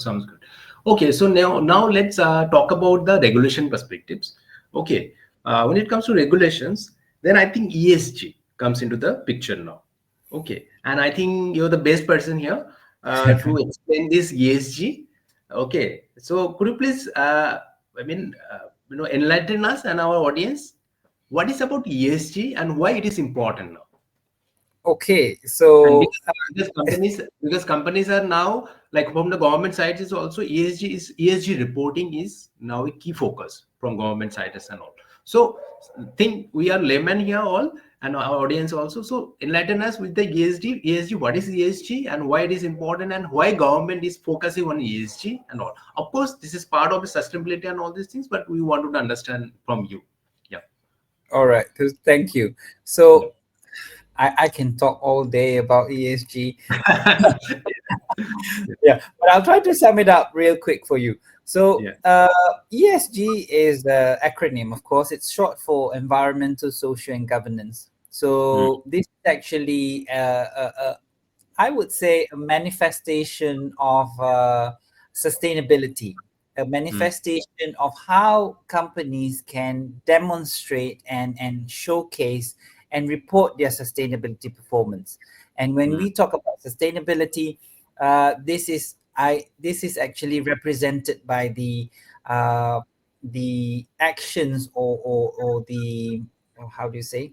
Okay, so now let's talk about the regulation perspectives. Okay, when it comes to regulations, then I think ESG comes into the picture now. Okay, and I think you're the best person here to explain this ESG. Okay, so could you please, enlighten us and our audience what is about ESG and why it is important now? Okay, And so because companies are now, like, from the government side is also ESG reporting is now a key focus from government sides and all. So think we are laymen here all, and our audience also. So enlighten us with the ESG. What is ESG and why it is important, and why government is focusing on ESG and all. Of course, this is part of the sustainability and all these things, but we wanted to understand from you. Yeah. all right, thank you. So I can talk all day about ESG. Yeah, but I'll try to sum it up real quick for you. So Yeah. ESG is the acronym, of course. It's short for environmental, social, and governance. Mm, So this is actually, I would say, a manifestation of sustainability, a mm, manifestation of how companies can demonstrate and showcase and report their sustainability performance. And when mm, we talk about sustainability, this is actually represented by the actions or the, or how do you say,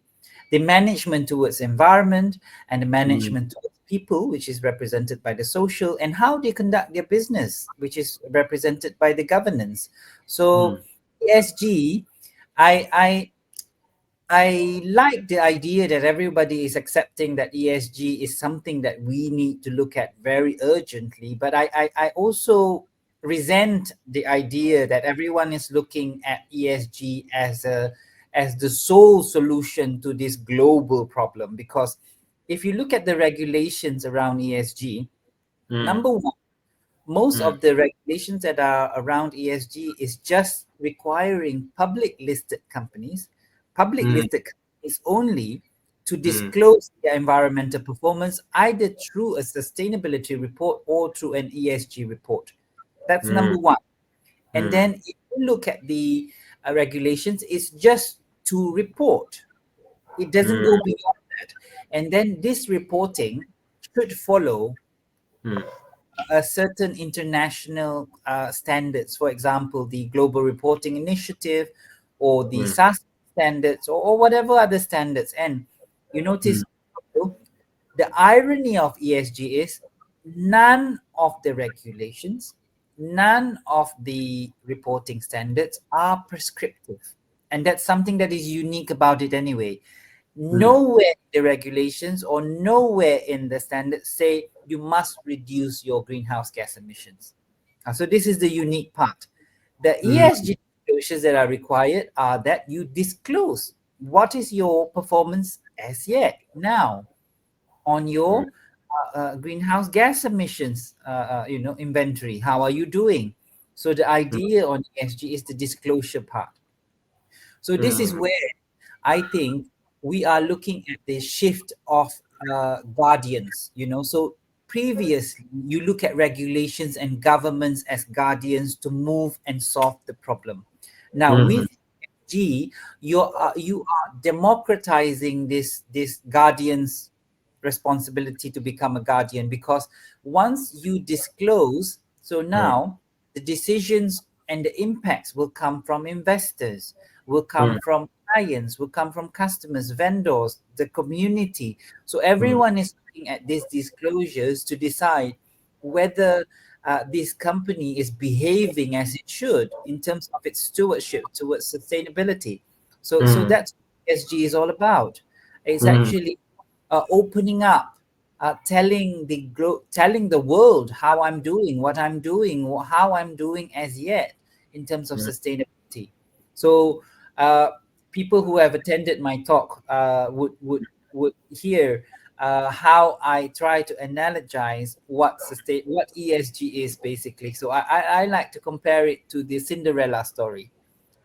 the management towards environment, and the mm, management towards people, which is represented by the social, and how they conduct their business, which is represented by the governance. So mm, ESG, I I like the idea that everybody is accepting that ESG is something that we need to look at very urgently. But I also resent the idea that everyone is looking at ESG as the sole solution to this global problem. Because if you look at the regulations around ESG, mm, number one, most mm, of the regulations that are around ESG is just requiring public mm, listed companies only to mm, disclose their environmental performance either through a sustainability report or through an ESG report. That's mm, number one. And mm, then if you look at the regulations, it's just to report. It doesn't go mm, beyond that. And then this reporting should follow mm, a certain international standards, for example, the Global Reporting Initiative or the mm, SAS standards, or whatever other standards. And you mm, notice the irony of ESG is none of the regulations, none of the reporting standards are prescriptive. And that's something that is unique about it anyway. mm, Nowhere in the regulations or nowhere in the standards say you must reduce your greenhouse gas emissions. So this is the unique part. The mm, ESG disclosures that are required are that you disclose what is your performance as yet now on mm, your greenhouse gas emissions inventory. How are you doing? So the idea on ESG is the disclosure part. So this is mm, where I think we are looking at the shift of guardians. So previously you look at regulations and governments as guardians to move and solve the problem. Now mm, with G, you are democratizing this guardian's responsibility to become a guardian, because once you disclose, so mm, now the decisions and the impacts will come from investors, will come mm, from clients, will come from customers, vendors, the community. So mm, everyone is looking at these disclosures to decide whether this company is behaving as it should in terms of its stewardship towards sustainability. So mm, that's what ESG is all about. It's mm, actually opening up, telling the world how I'm doing, what I'm doing, how I'm doing as yet in terms of mm, sustainability. So people who have attended my talk would hear how I try to analogize what ESG is basically. So I like to compare it to the Cinderella story,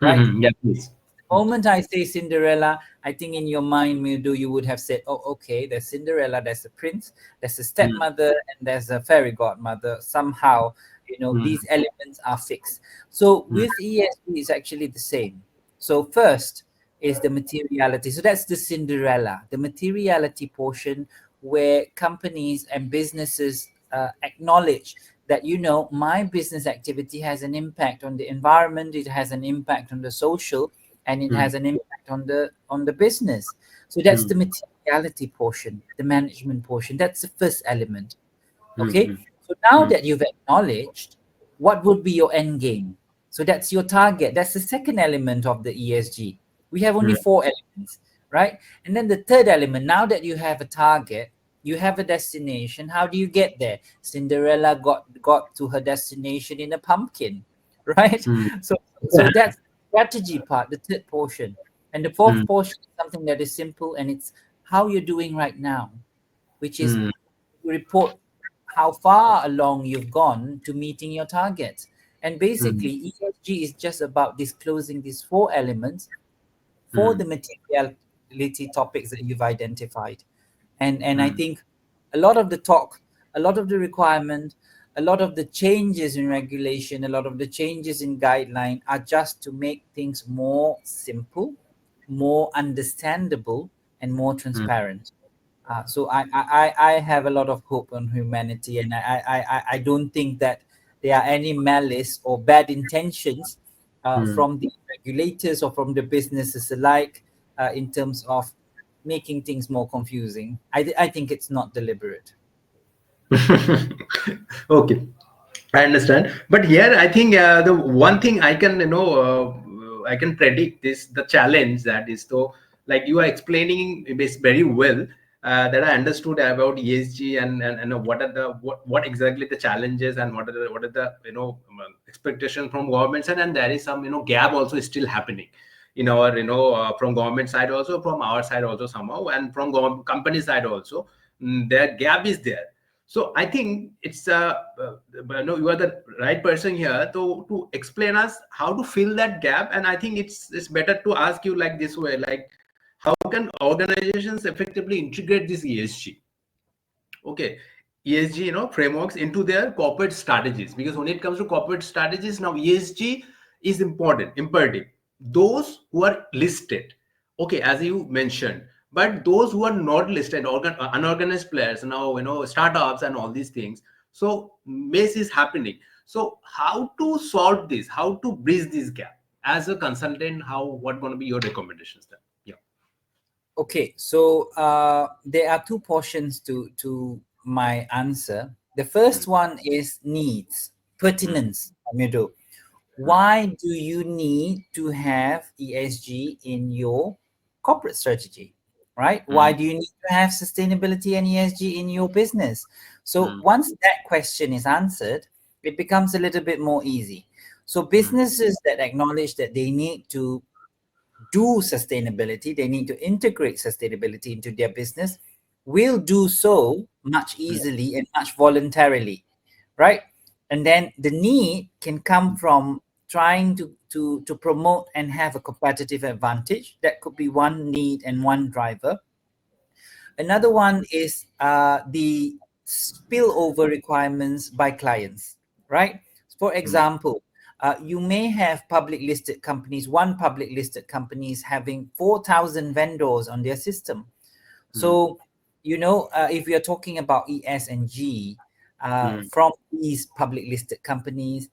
right? mm. Yeah, please. Moment I say Cinderella, I think in your mind, Mirdul, you would have said, "Oh, okay, there's Cinderella, there's a prince, there's a Mm, stepmother, and there's a fairy godmother. Somehow, mm, these elements are fixed." So mm, with ESG, it's actually the same. So first, is the materiality. So that's the Cinderella, the materiality portion, where companies and businesses acknowledge that, you know, my business activity has an impact on the environment, it has an impact on the social, and it has an impact on the business. So that's the materiality portion, the management portion. That's the first element. Okay, so now that you've acknowledged, what would be your end game? So that's your target. That's the second element of the ESG. We have only four elements, right? And then the third element, now that you have a target, you have a destination, how do you get there? Cinderella got to her destination in a pumpkin, right? So that's the strategy part, the third portion. And the fourth portion is something that is simple, and it's how you're doing right now, which is you report how far along you've gone to meeting your targets. And basically, ESG is just about disclosing these four elements for the materiality topics that you've identified. And I think a lot of the talk, a lot of the requirement, a lot of the changes in regulation, a lot of the changes in guideline are just to make things more simple, more understandable, and more transparent. So I have a lot of hope on humanity, and I don't think that there are any malice or bad intentions from the regulators or from the businesses alike in terms of making things more confusing. I think it's not deliberate. Okay, I understand. But here, I think the one thing I can, I can predict is the challenge that is, so like you are explaining this very well, that I understood about ESG and what are the what exactly the challenges and what are the expectations from government side, and there is some gap also still happening in our from government side also, from our side also somehow, and from company side also. Their gap is there. So I think it's no, you are the right person here to explain us how to fill that gap. And I think it's better to ask you like this way, like how can organizations effectively integrate this ESG? Okay, ESG frameworks into their corporate strategies, because when it comes to corporate strategies now, ESG is important, imperative. Those who are listed, okay, as you mentioned, but those who are not listed, unorganized players now, startups and all these things, so mess is happening. So how to solve this, how to bridge this gap as a consultant, how, what going to be your recommendations then? Yeah. Okay, so there are two portions to my answer. The first one is needs, pertinence, Mirdul. Why do you need to have ESG in your corporate strategy, right? Why do you need to have sustainability and ESG in your business? So once that question is answered, it becomes a little bit more easy. So businesses that acknowledge that they need to do sustainability, they need to integrate sustainability into their business, will do so much easily and much voluntarily, right? And then the need can come from trying to promote and have a competitive advantage. That could be one need and one driver. Another one is the spillover requirements by clients, right? For example, you may have public listed companies, one public listed companies having 4,000 vendors on their system. So, if we are talking about ESG from these public listed companies,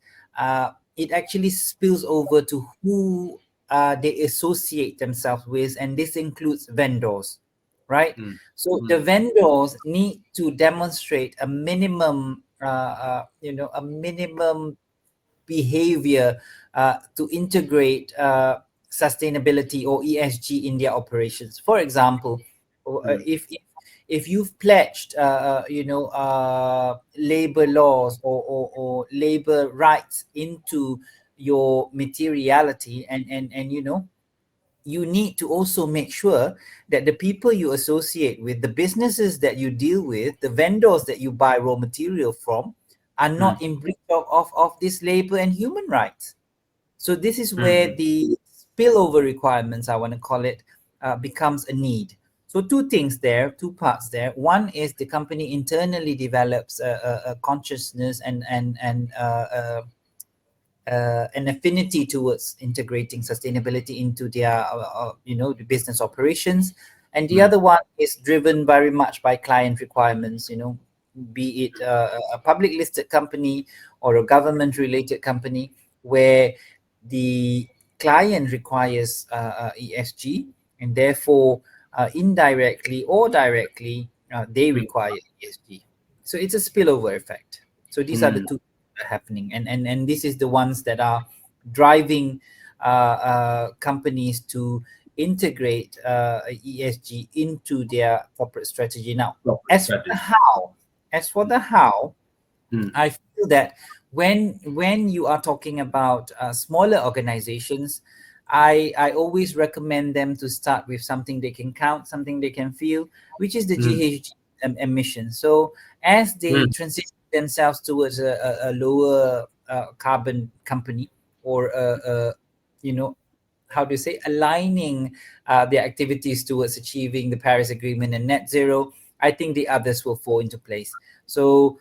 it actually spills over to who they associate themselves with, and this includes vendors, right? So the vendors need to demonstrate a minimum, a minimum behavior to integrate sustainability or ESG in their operations. For example, if you've pledged, labor laws or labor rights into your materiality, and you need to also make sure that the people you associate with, the businesses that you deal with, the vendors that you buy raw material from, are not in breach of this labor and human rights. So this is where the spillover requirements, I want to call it, becomes a need. So two things there, two parts there. One is the company internally develops a consciousness and an affinity towards integrating sustainability into their the business operations, and the other one is driven very much by client requirements, be it a public listed company or a government related company, where the client requires ESG, and therefore indirectly or directly they require ESG. So it's a spillover effect. So these are the two happening, and this is the ones that are driving companies to integrate ESG into their corporate strategy. Now, as for the how, I feel that when you are talking about smaller organizations, I always recommend them to start with something they can count, something they can feel, which is the GHG emission. So as they transition themselves towards a lower carbon company, or how do you say, aligning their activities towards achieving the Paris Agreement and net zero, I think the others will fall into place. So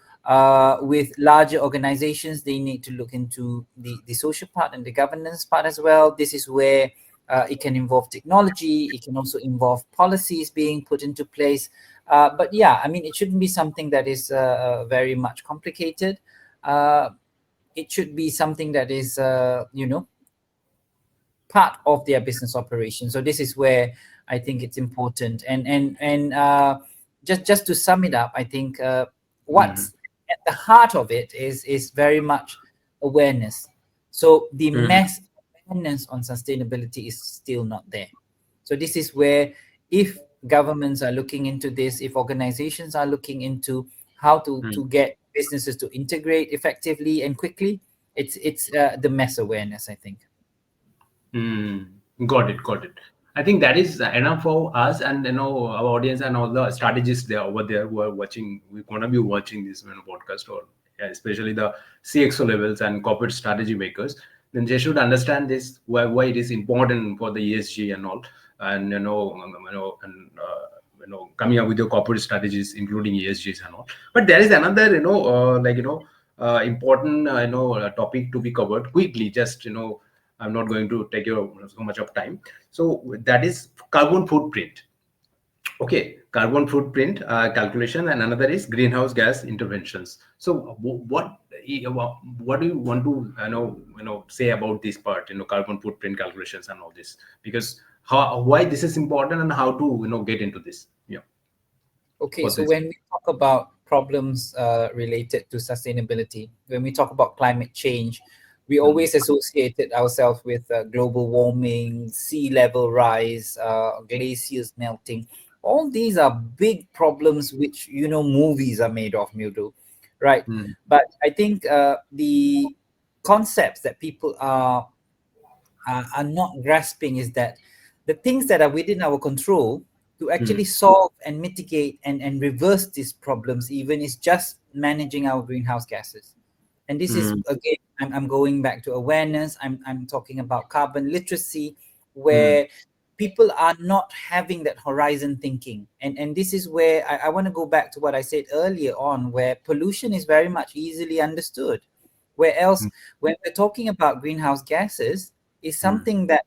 with larger organizations, they need to look into the social part and the governance part as well. This is where it can involve technology. It can also involve policies being put into place. But yeah, I mean, it shouldn't be something that is very much complicated. It should be something that is, part of their business operation. So this is where I think it's important. And just to sum it up, I think what's at the heart of it is very much awareness. So the mass awareness on sustainability is still not there. So this is where, if governments are looking into this, if organizations are looking into how to get businesses to integrate effectively and quickly, it's the mass awareness, I think. Got it. I think that is enough for us, and our audience and all the strategists there over there who are watching. We're gonna be watching this podcast, or especially the CXO levels and corporate strategy makers. Then they should understand this, why it is important for the ESG and all, and coming up with your corporate strategies, including ESGs and all. But there is another important topic to be covered quickly. Just I'm not going to take so much of time. So that is carbon footprint. Okay, carbon footprint calculation, and another is greenhouse gas interventions. So what do you want to say about this part? Carbon footprint calculations and all this, because why this is important and how to get into this. Yeah. Okay, so when we talk about problems related to sustainability, when we talk about climate change, we always associated ourselves with global warming, sea level rise, glaciers melting. All these are big problems which movies are made of, Mirdul, right? But I think the concepts that people are not grasping is that the things that are within our control to actually solve and mitigate and reverse these problems even is just managing our greenhouse gases. And this is, again, I'm going back to awareness. I'm talking about carbon literacy, where people are not having that horizon thinking. And this is where I want to go back to what I said earlier on, where pollution is very much easily understood. Where else, when we're talking about greenhouse gases, is something that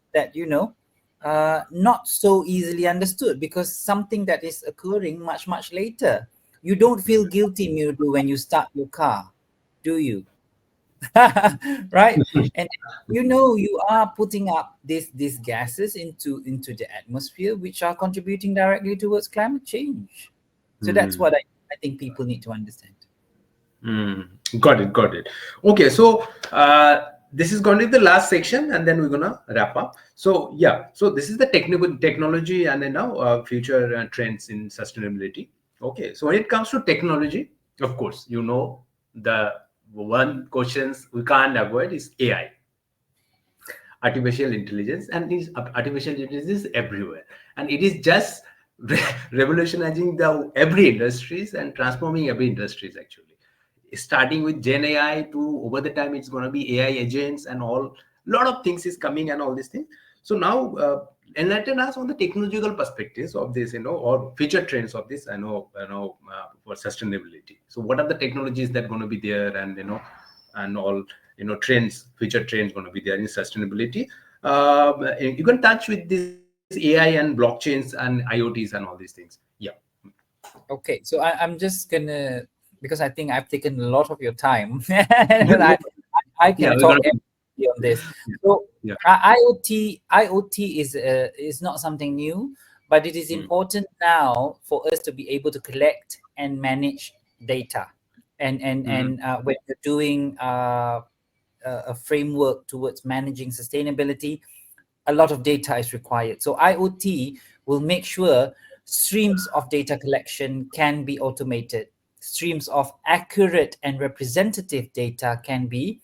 not so easily understood, because something that is occurring much, much later. You don't feel guilty, Mirdul, when you start your car, do you? Right? And you are putting up these gases into the atmosphere, which are contributing directly towards climate change. So that's what I think people need to understand. Got it. Okay, so this is going to be the last section, and then we're gonna wrap up. So yeah, so this is the technology and then now future trends in sustainability. Okay, so when it comes to technology, of course, the one questions we can't avoid is AI, artificial intelligence, and this artificial intelligence is everywhere, and it is just revolutionizing the every industries and transforming every industries actually, starting with Gen AI to over the time it's going to be AI agents and all. Lot of things is coming and all these things. So now enlighten us on the technological perspectives of this, or future trends of this. I know for sustainability. So what are the technologies that are going to be there, and and all, trends, future trends going to be there in sustainability. You can touch with this AI and blockchains and IoTs and all these things. Yeah. Okay, so I'm just gonna, because I think I've taken a lot of your time, No, and no, I yeah, can we're talk gonna, endlessly on this. yeah, So yeah. IoT is not something new, but it is important now for us to be able to collect and manage data, and when you're doing a framework towards managing sustainability, a lot of data is required. So IoT will make sure streams of data collection can be automated. Streams of accurate and representative data can be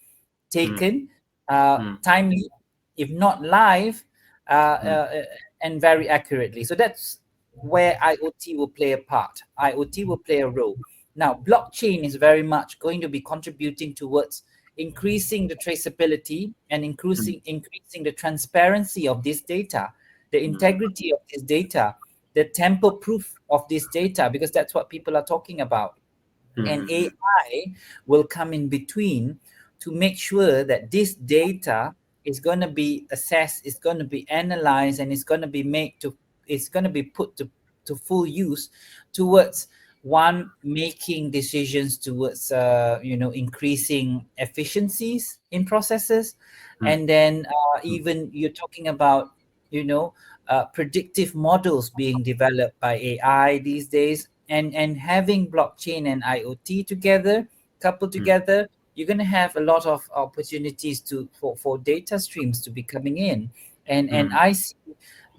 taken timely, if not live, uh, uh, and very accurately. So that's where IoT will play a part. IoT will play a role. Now, blockchain is very much going to be contributing towards increasing the traceability and increasing the transparency of this data, the integrity of this data, the tamper proof of this data, because that's what people are talking about. And AI will come in between to make sure that this data is going to be assessed, is going to be analyzed, and it's going to be put to full use towards one, making decisions towards increasing efficiencies in processes, and then even you're talking about predictive models being developed by AI these days, and having blockchain and IoT together, coupled together, you're going to have a lot of opportunities for data streams to be coming in, and I see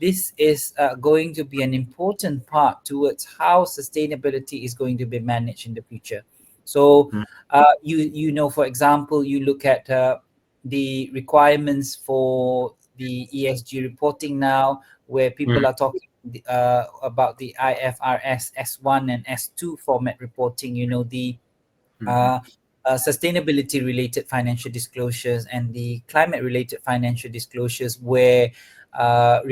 this is going to be an important part towards how sustainability is going to be managed in the future. So for example, you look at the requirements for the ESG reporting now, where people are talking about the IFRS S1 and S2 format reporting, the uh, sustainability related financial disclosures and the climate related financial disclosures, where there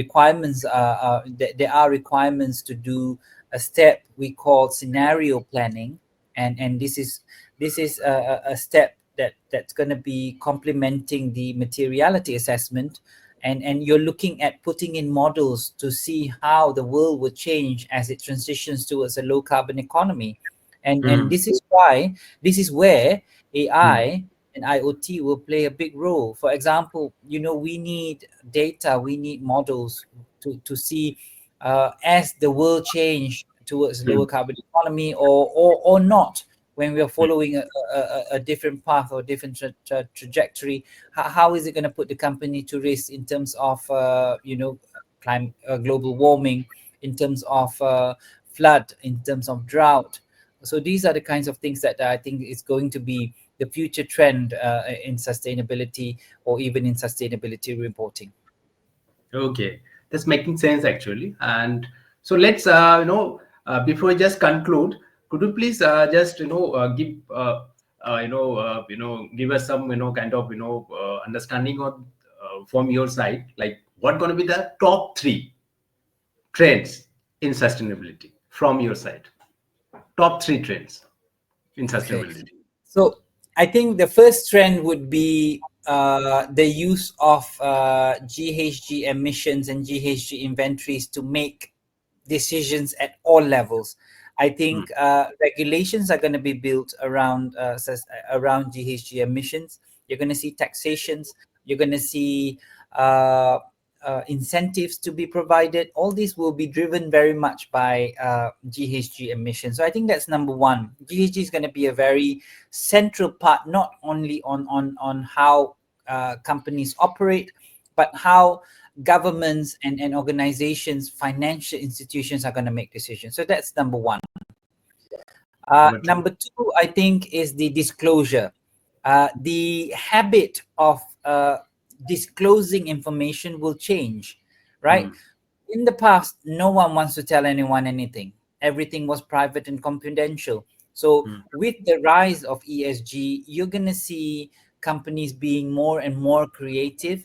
are requirements to do a step we call scenario planning, and this is a step that's going to be complementing the materiality assessment, and you're looking at putting in models to see how the world will change as it transitions towards a low carbon economy, and this is where AI and IoT will play a big role. For example, we need data, we need models to see as the world change towards lower carbon economy, or not, when we are following a different path or different trajectory. How is it going to put the company to risk in terms of climate, global warming, in terms of flood, in terms of drought? So these are the kinds of things that I think is going to be the future trend in sustainability, or even in sustainability reporting. Okay, that's making sense actually. And so let's before we just conclude, could you please just give give us some kind of understanding on from your side, like what going to be the top three trends in sustainability from your side? Top three trends in Okay. sustainability. So I think the first trend would be the use of GHG emissions and GHG inventories to make decisions at all levels. I think regulations are going to be built around GHG emissions. You're going to see taxations. You're going to see uh, incentives to be provided. All these will be driven very much by GHG emissions. So I think that's number one. GHG is going to be a very central part, not only on how companies operate, but how governments and organizations, financial institutions are going to make decisions. So that's number one. Number two, I think, is the disclosure. The habit of disclosing information will change, right? In the past, no one wants to tell anyone anything. Everything was private and confidential. So with the rise of ESG, you're going to see companies being more and more creative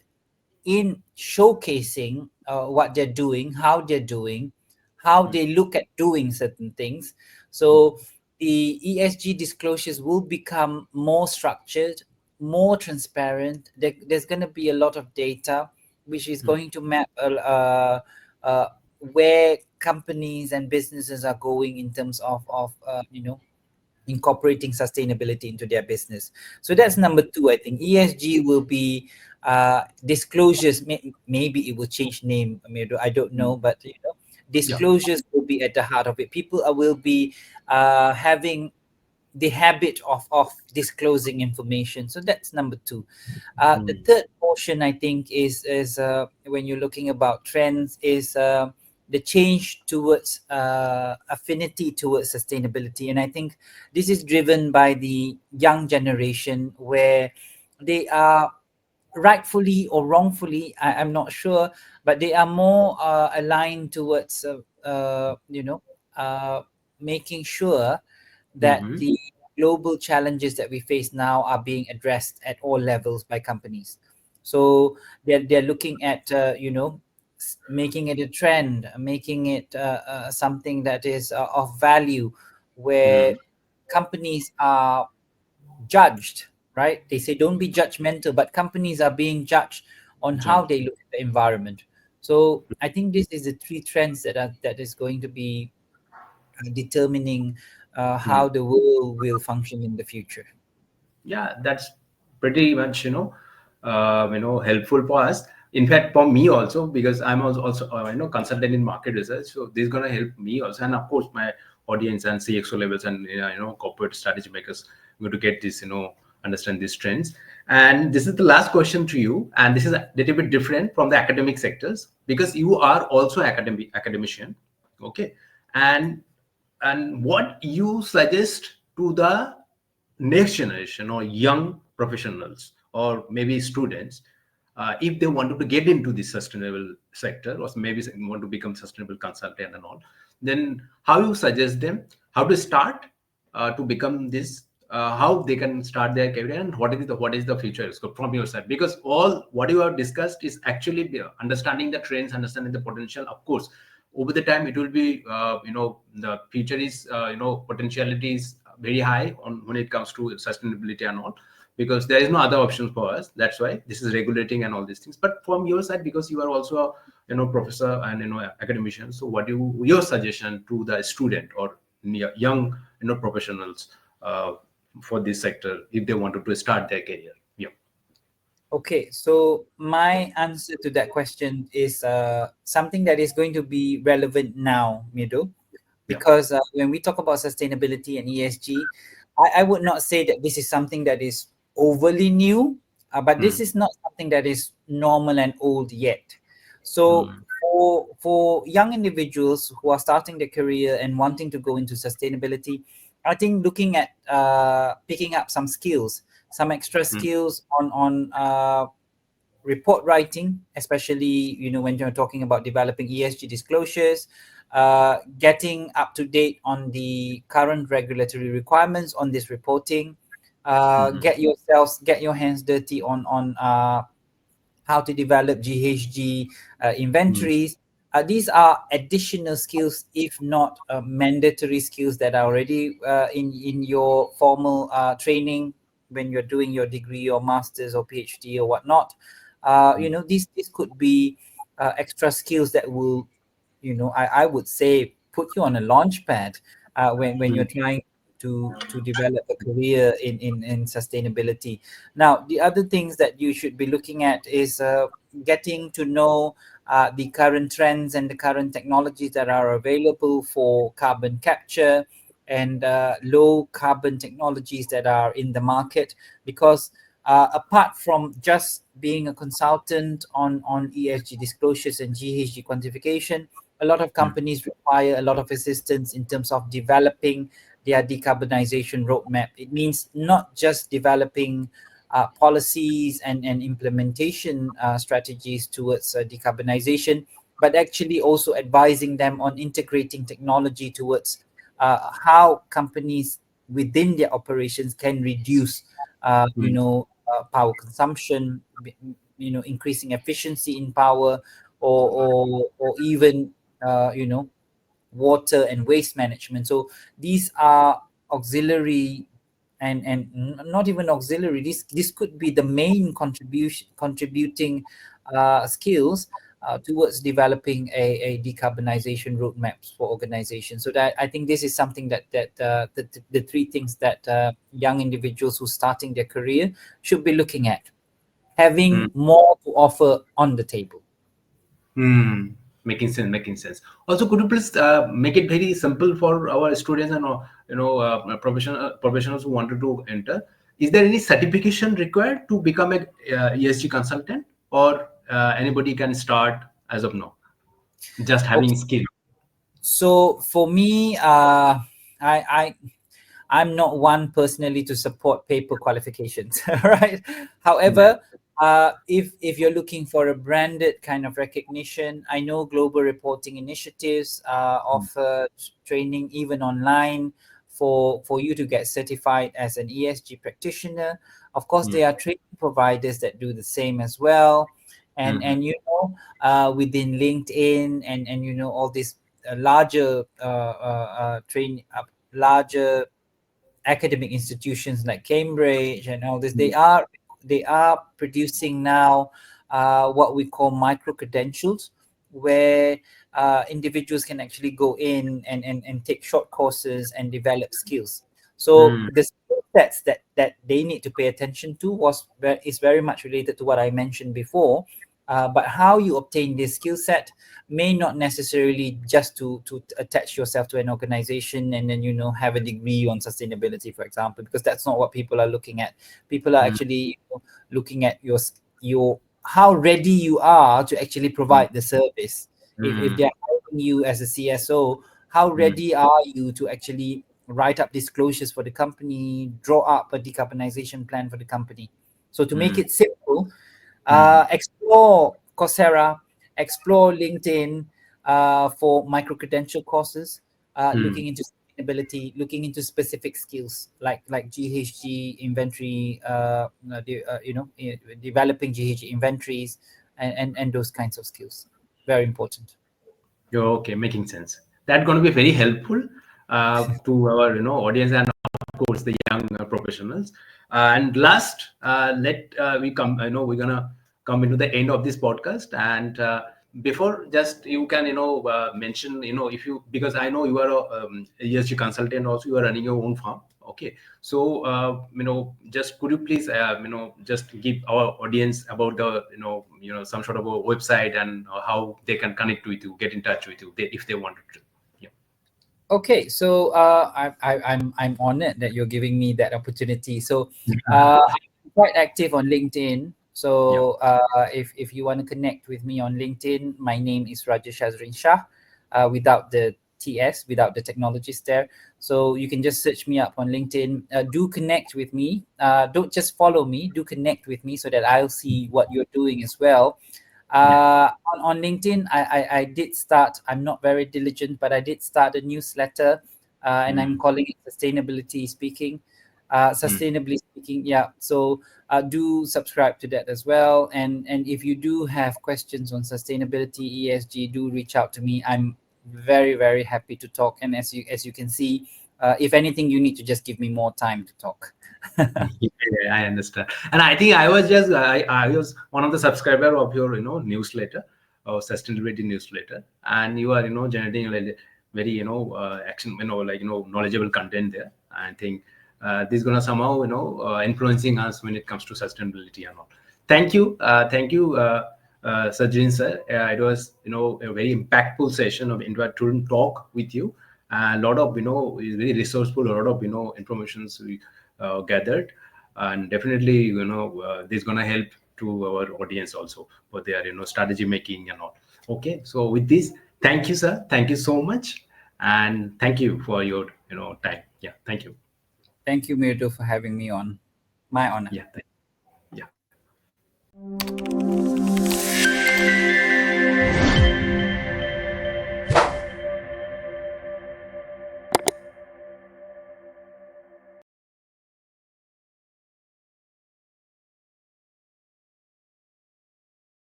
in showcasing what they're doing, how they're doing, how they look at doing certain things. So the ESG disclosures will become more structured, more transparent. There's going to be a lot of data which is mm, going to map uh, where companies and businesses are going in terms of incorporating sustainability into their business. So that's number two. I think ESG will be disclosures. Maybe it will change name. I mean, I don't mm. know, but Yeah. disclosures will be at the heart of it. People will be having the habit of disclosing information. So that's number two. The Mm, third portion, I think, is when you're looking about trends, is the change towards affinity towards sustainability, and I think this is driven by the young generation, where they are rightfully or wrongfully, I'm not sure, but they are more aligned towards uh, making sure that mhm, the global challenges that we face now are being addressed at all levels by companies. So they're looking at making it a trend, making it something that is of value, where mm. companies are judged, right? They say don't be judgmental, but companies are being judged on how Judge. they look at the environment. So I think this is the three trends that is going to be determining Mm. how the world will function in the future. Yeah, that's pretty much helpful for us. In fact, for me also, because I'm also consultant in market research, so this is gonna help me also, and of course my audience and CXO levels and corporate strategy makers going to get this, understand these trends. And this is the last question to you, and this is a little bit different from the academic sectors because you are also academician, okay? And what you suggest to the next generation or young professionals or maybe students, if they wanted to get into the sustainable sector or maybe want to become sustainable consultant and all, then how you suggest them how to start to become this, how they can start their career, and what is the future scope from your side? Because all what you have discussed is actually understanding the trends, understanding the potential. Of course, over the time it will be the future is potentiality is very high on when it comes to sustainability and all, because there is no other options for us. That's why this is regulating and all these things. But from your side, because you are also a professor and academician, so what your suggestion to the student or young professionals for this sector if they wanted to start their career? Yeah. Okay, so my answer to that question is something that is going to be relevant now, Mido, Yeah. because when we talk about sustainability and ESG, I would not say that this is something that is overly new, but this Mm, is not something that is normal and old yet. So mm, for young individuals who are starting their career and wanting to go into sustainability, I think looking at picking up some skills, some extra mm, skills on report writing, especially when you're talking about developing ESG disclosures, getting up to date on the current regulatory requirements on this reporting, mhm, get your hands dirty on how to develop GHG mm, inventories. These are additional skills, if not mandatory skills that are already in your formal training when you're doing your degree or master's or PhD or whatnot. mm, This could be extra skills that will, I would say, put you on a launch pad when you're mm, trying to develop a career in sustainability. Now, the other things that you should be looking at is getting to know the current trends and the current technologies that are available for carbon capture and low carbon technologies that are in the market. Because apart from just being a consultant on ESG disclosures and GHG quantification, a lot of mm, companies require a lot of assistance in terms of developing their decarbonization roadmap. It means not just developing policies and implementation strategies towards decarbonization, but actually also advising them on integrating technology towards how companies within their operations can reduce, mm, power consumption, increasing efficiency in power, or even, water and waste management. So these are auxiliary not even auxiliary. This could be the main contributing skills towards developing a decarbonization roadmaps for organizations. So that I think this is something that the three things that young individuals who starting their career should be looking at, having more to offer on the table. Making sense, making sense. Also, could you please make it very simple for our students and professionals who wanted to enter? Is there any certification required to become a ESG consultant, or anybody can start as of now, just having Okay. skill? So for me, I I'm not one personally to support paper qualifications, right? Yeah. However, if you're looking for a branded kind of recognition, I know global reporting initiatives offer training even online for you to get certified as an ESG practitioner. Of course, there are training providers that do the same as well, and within LinkedIn and all these larger larger academic institutions like Cambridge and all this, they are producing now what we call micro credentials, where individuals can actually go in and take short courses and develop skills. So the skill sets that they need to pay attention to is very much related to what I mentioned before. But how you obtain this skill set may not necessarily just to attach yourself to an organization and then have a degree on sustainability, for example, because that's not what people are looking at. People are actually looking at your how ready you are to actually provide the service. If they're hiring you as a CSO, how ready are you to actually write up disclosures for the company, draw up a decarbonization plan for the company? So to make it simple, explore Coursera, explore LinkedIn for micro credential courses, looking into sustainability, looking into specific skills like GHG inventory, developing GHG inventories, and those kinds of skills. Very important. Okay, making sense. That's going to be very helpful to our audience and of course the young professionals. And last, let we come. I know we're gonna come into the end of this podcast, and before just you can mention if you, because I know you are a ESG consultant, also you are running your own farm. Okay, so just could you please just give our audience about the some sort of a website and how they can connect with you, get in touch with you if they wanted to. Yeah. Okay, so I'm honored that you're giving me that opportunity. So I'm quite active on LinkedIn. So if you want to connect with me on LinkedIn, my name is Rajesh Azrin Shah, without the TS, without the technologist there. So you can just search me up on LinkedIn. Do connect with me. Don't just follow me. Do connect with me so that I'll see what you're doing as well. On LinkedIn, I did start. I'm not very diligent, but I did start a newsletter, and I'm calling it Sustainability Speaking. Sustainably speaking, yeah. So do subscribe to that as well. And if you do have questions on sustainability, ESG, do reach out to me. I'm very, very happy to talk. And as you can see, if anything, you need to just give me more time to talk. Yeah, I understand. And I think I was one of the subscriber of your newsletter or sustainability newsletter, and you are generating like very action like knowledgeable content there. I think this is gonna somehow influencing us when it comes to sustainability and all. Thank you, Sajrin sir. It was a very impactful session of student talk with you. A lot of is very resourceful. A lot of informations we gathered, and definitely this is gonna help to our audience also for their strategy making and all. Okay, so with this, thank you, sir. Thank you so much, and thank you for your time. Yeah, thank you. Thank you, Mirdul, for having me on. My honor. Yeah.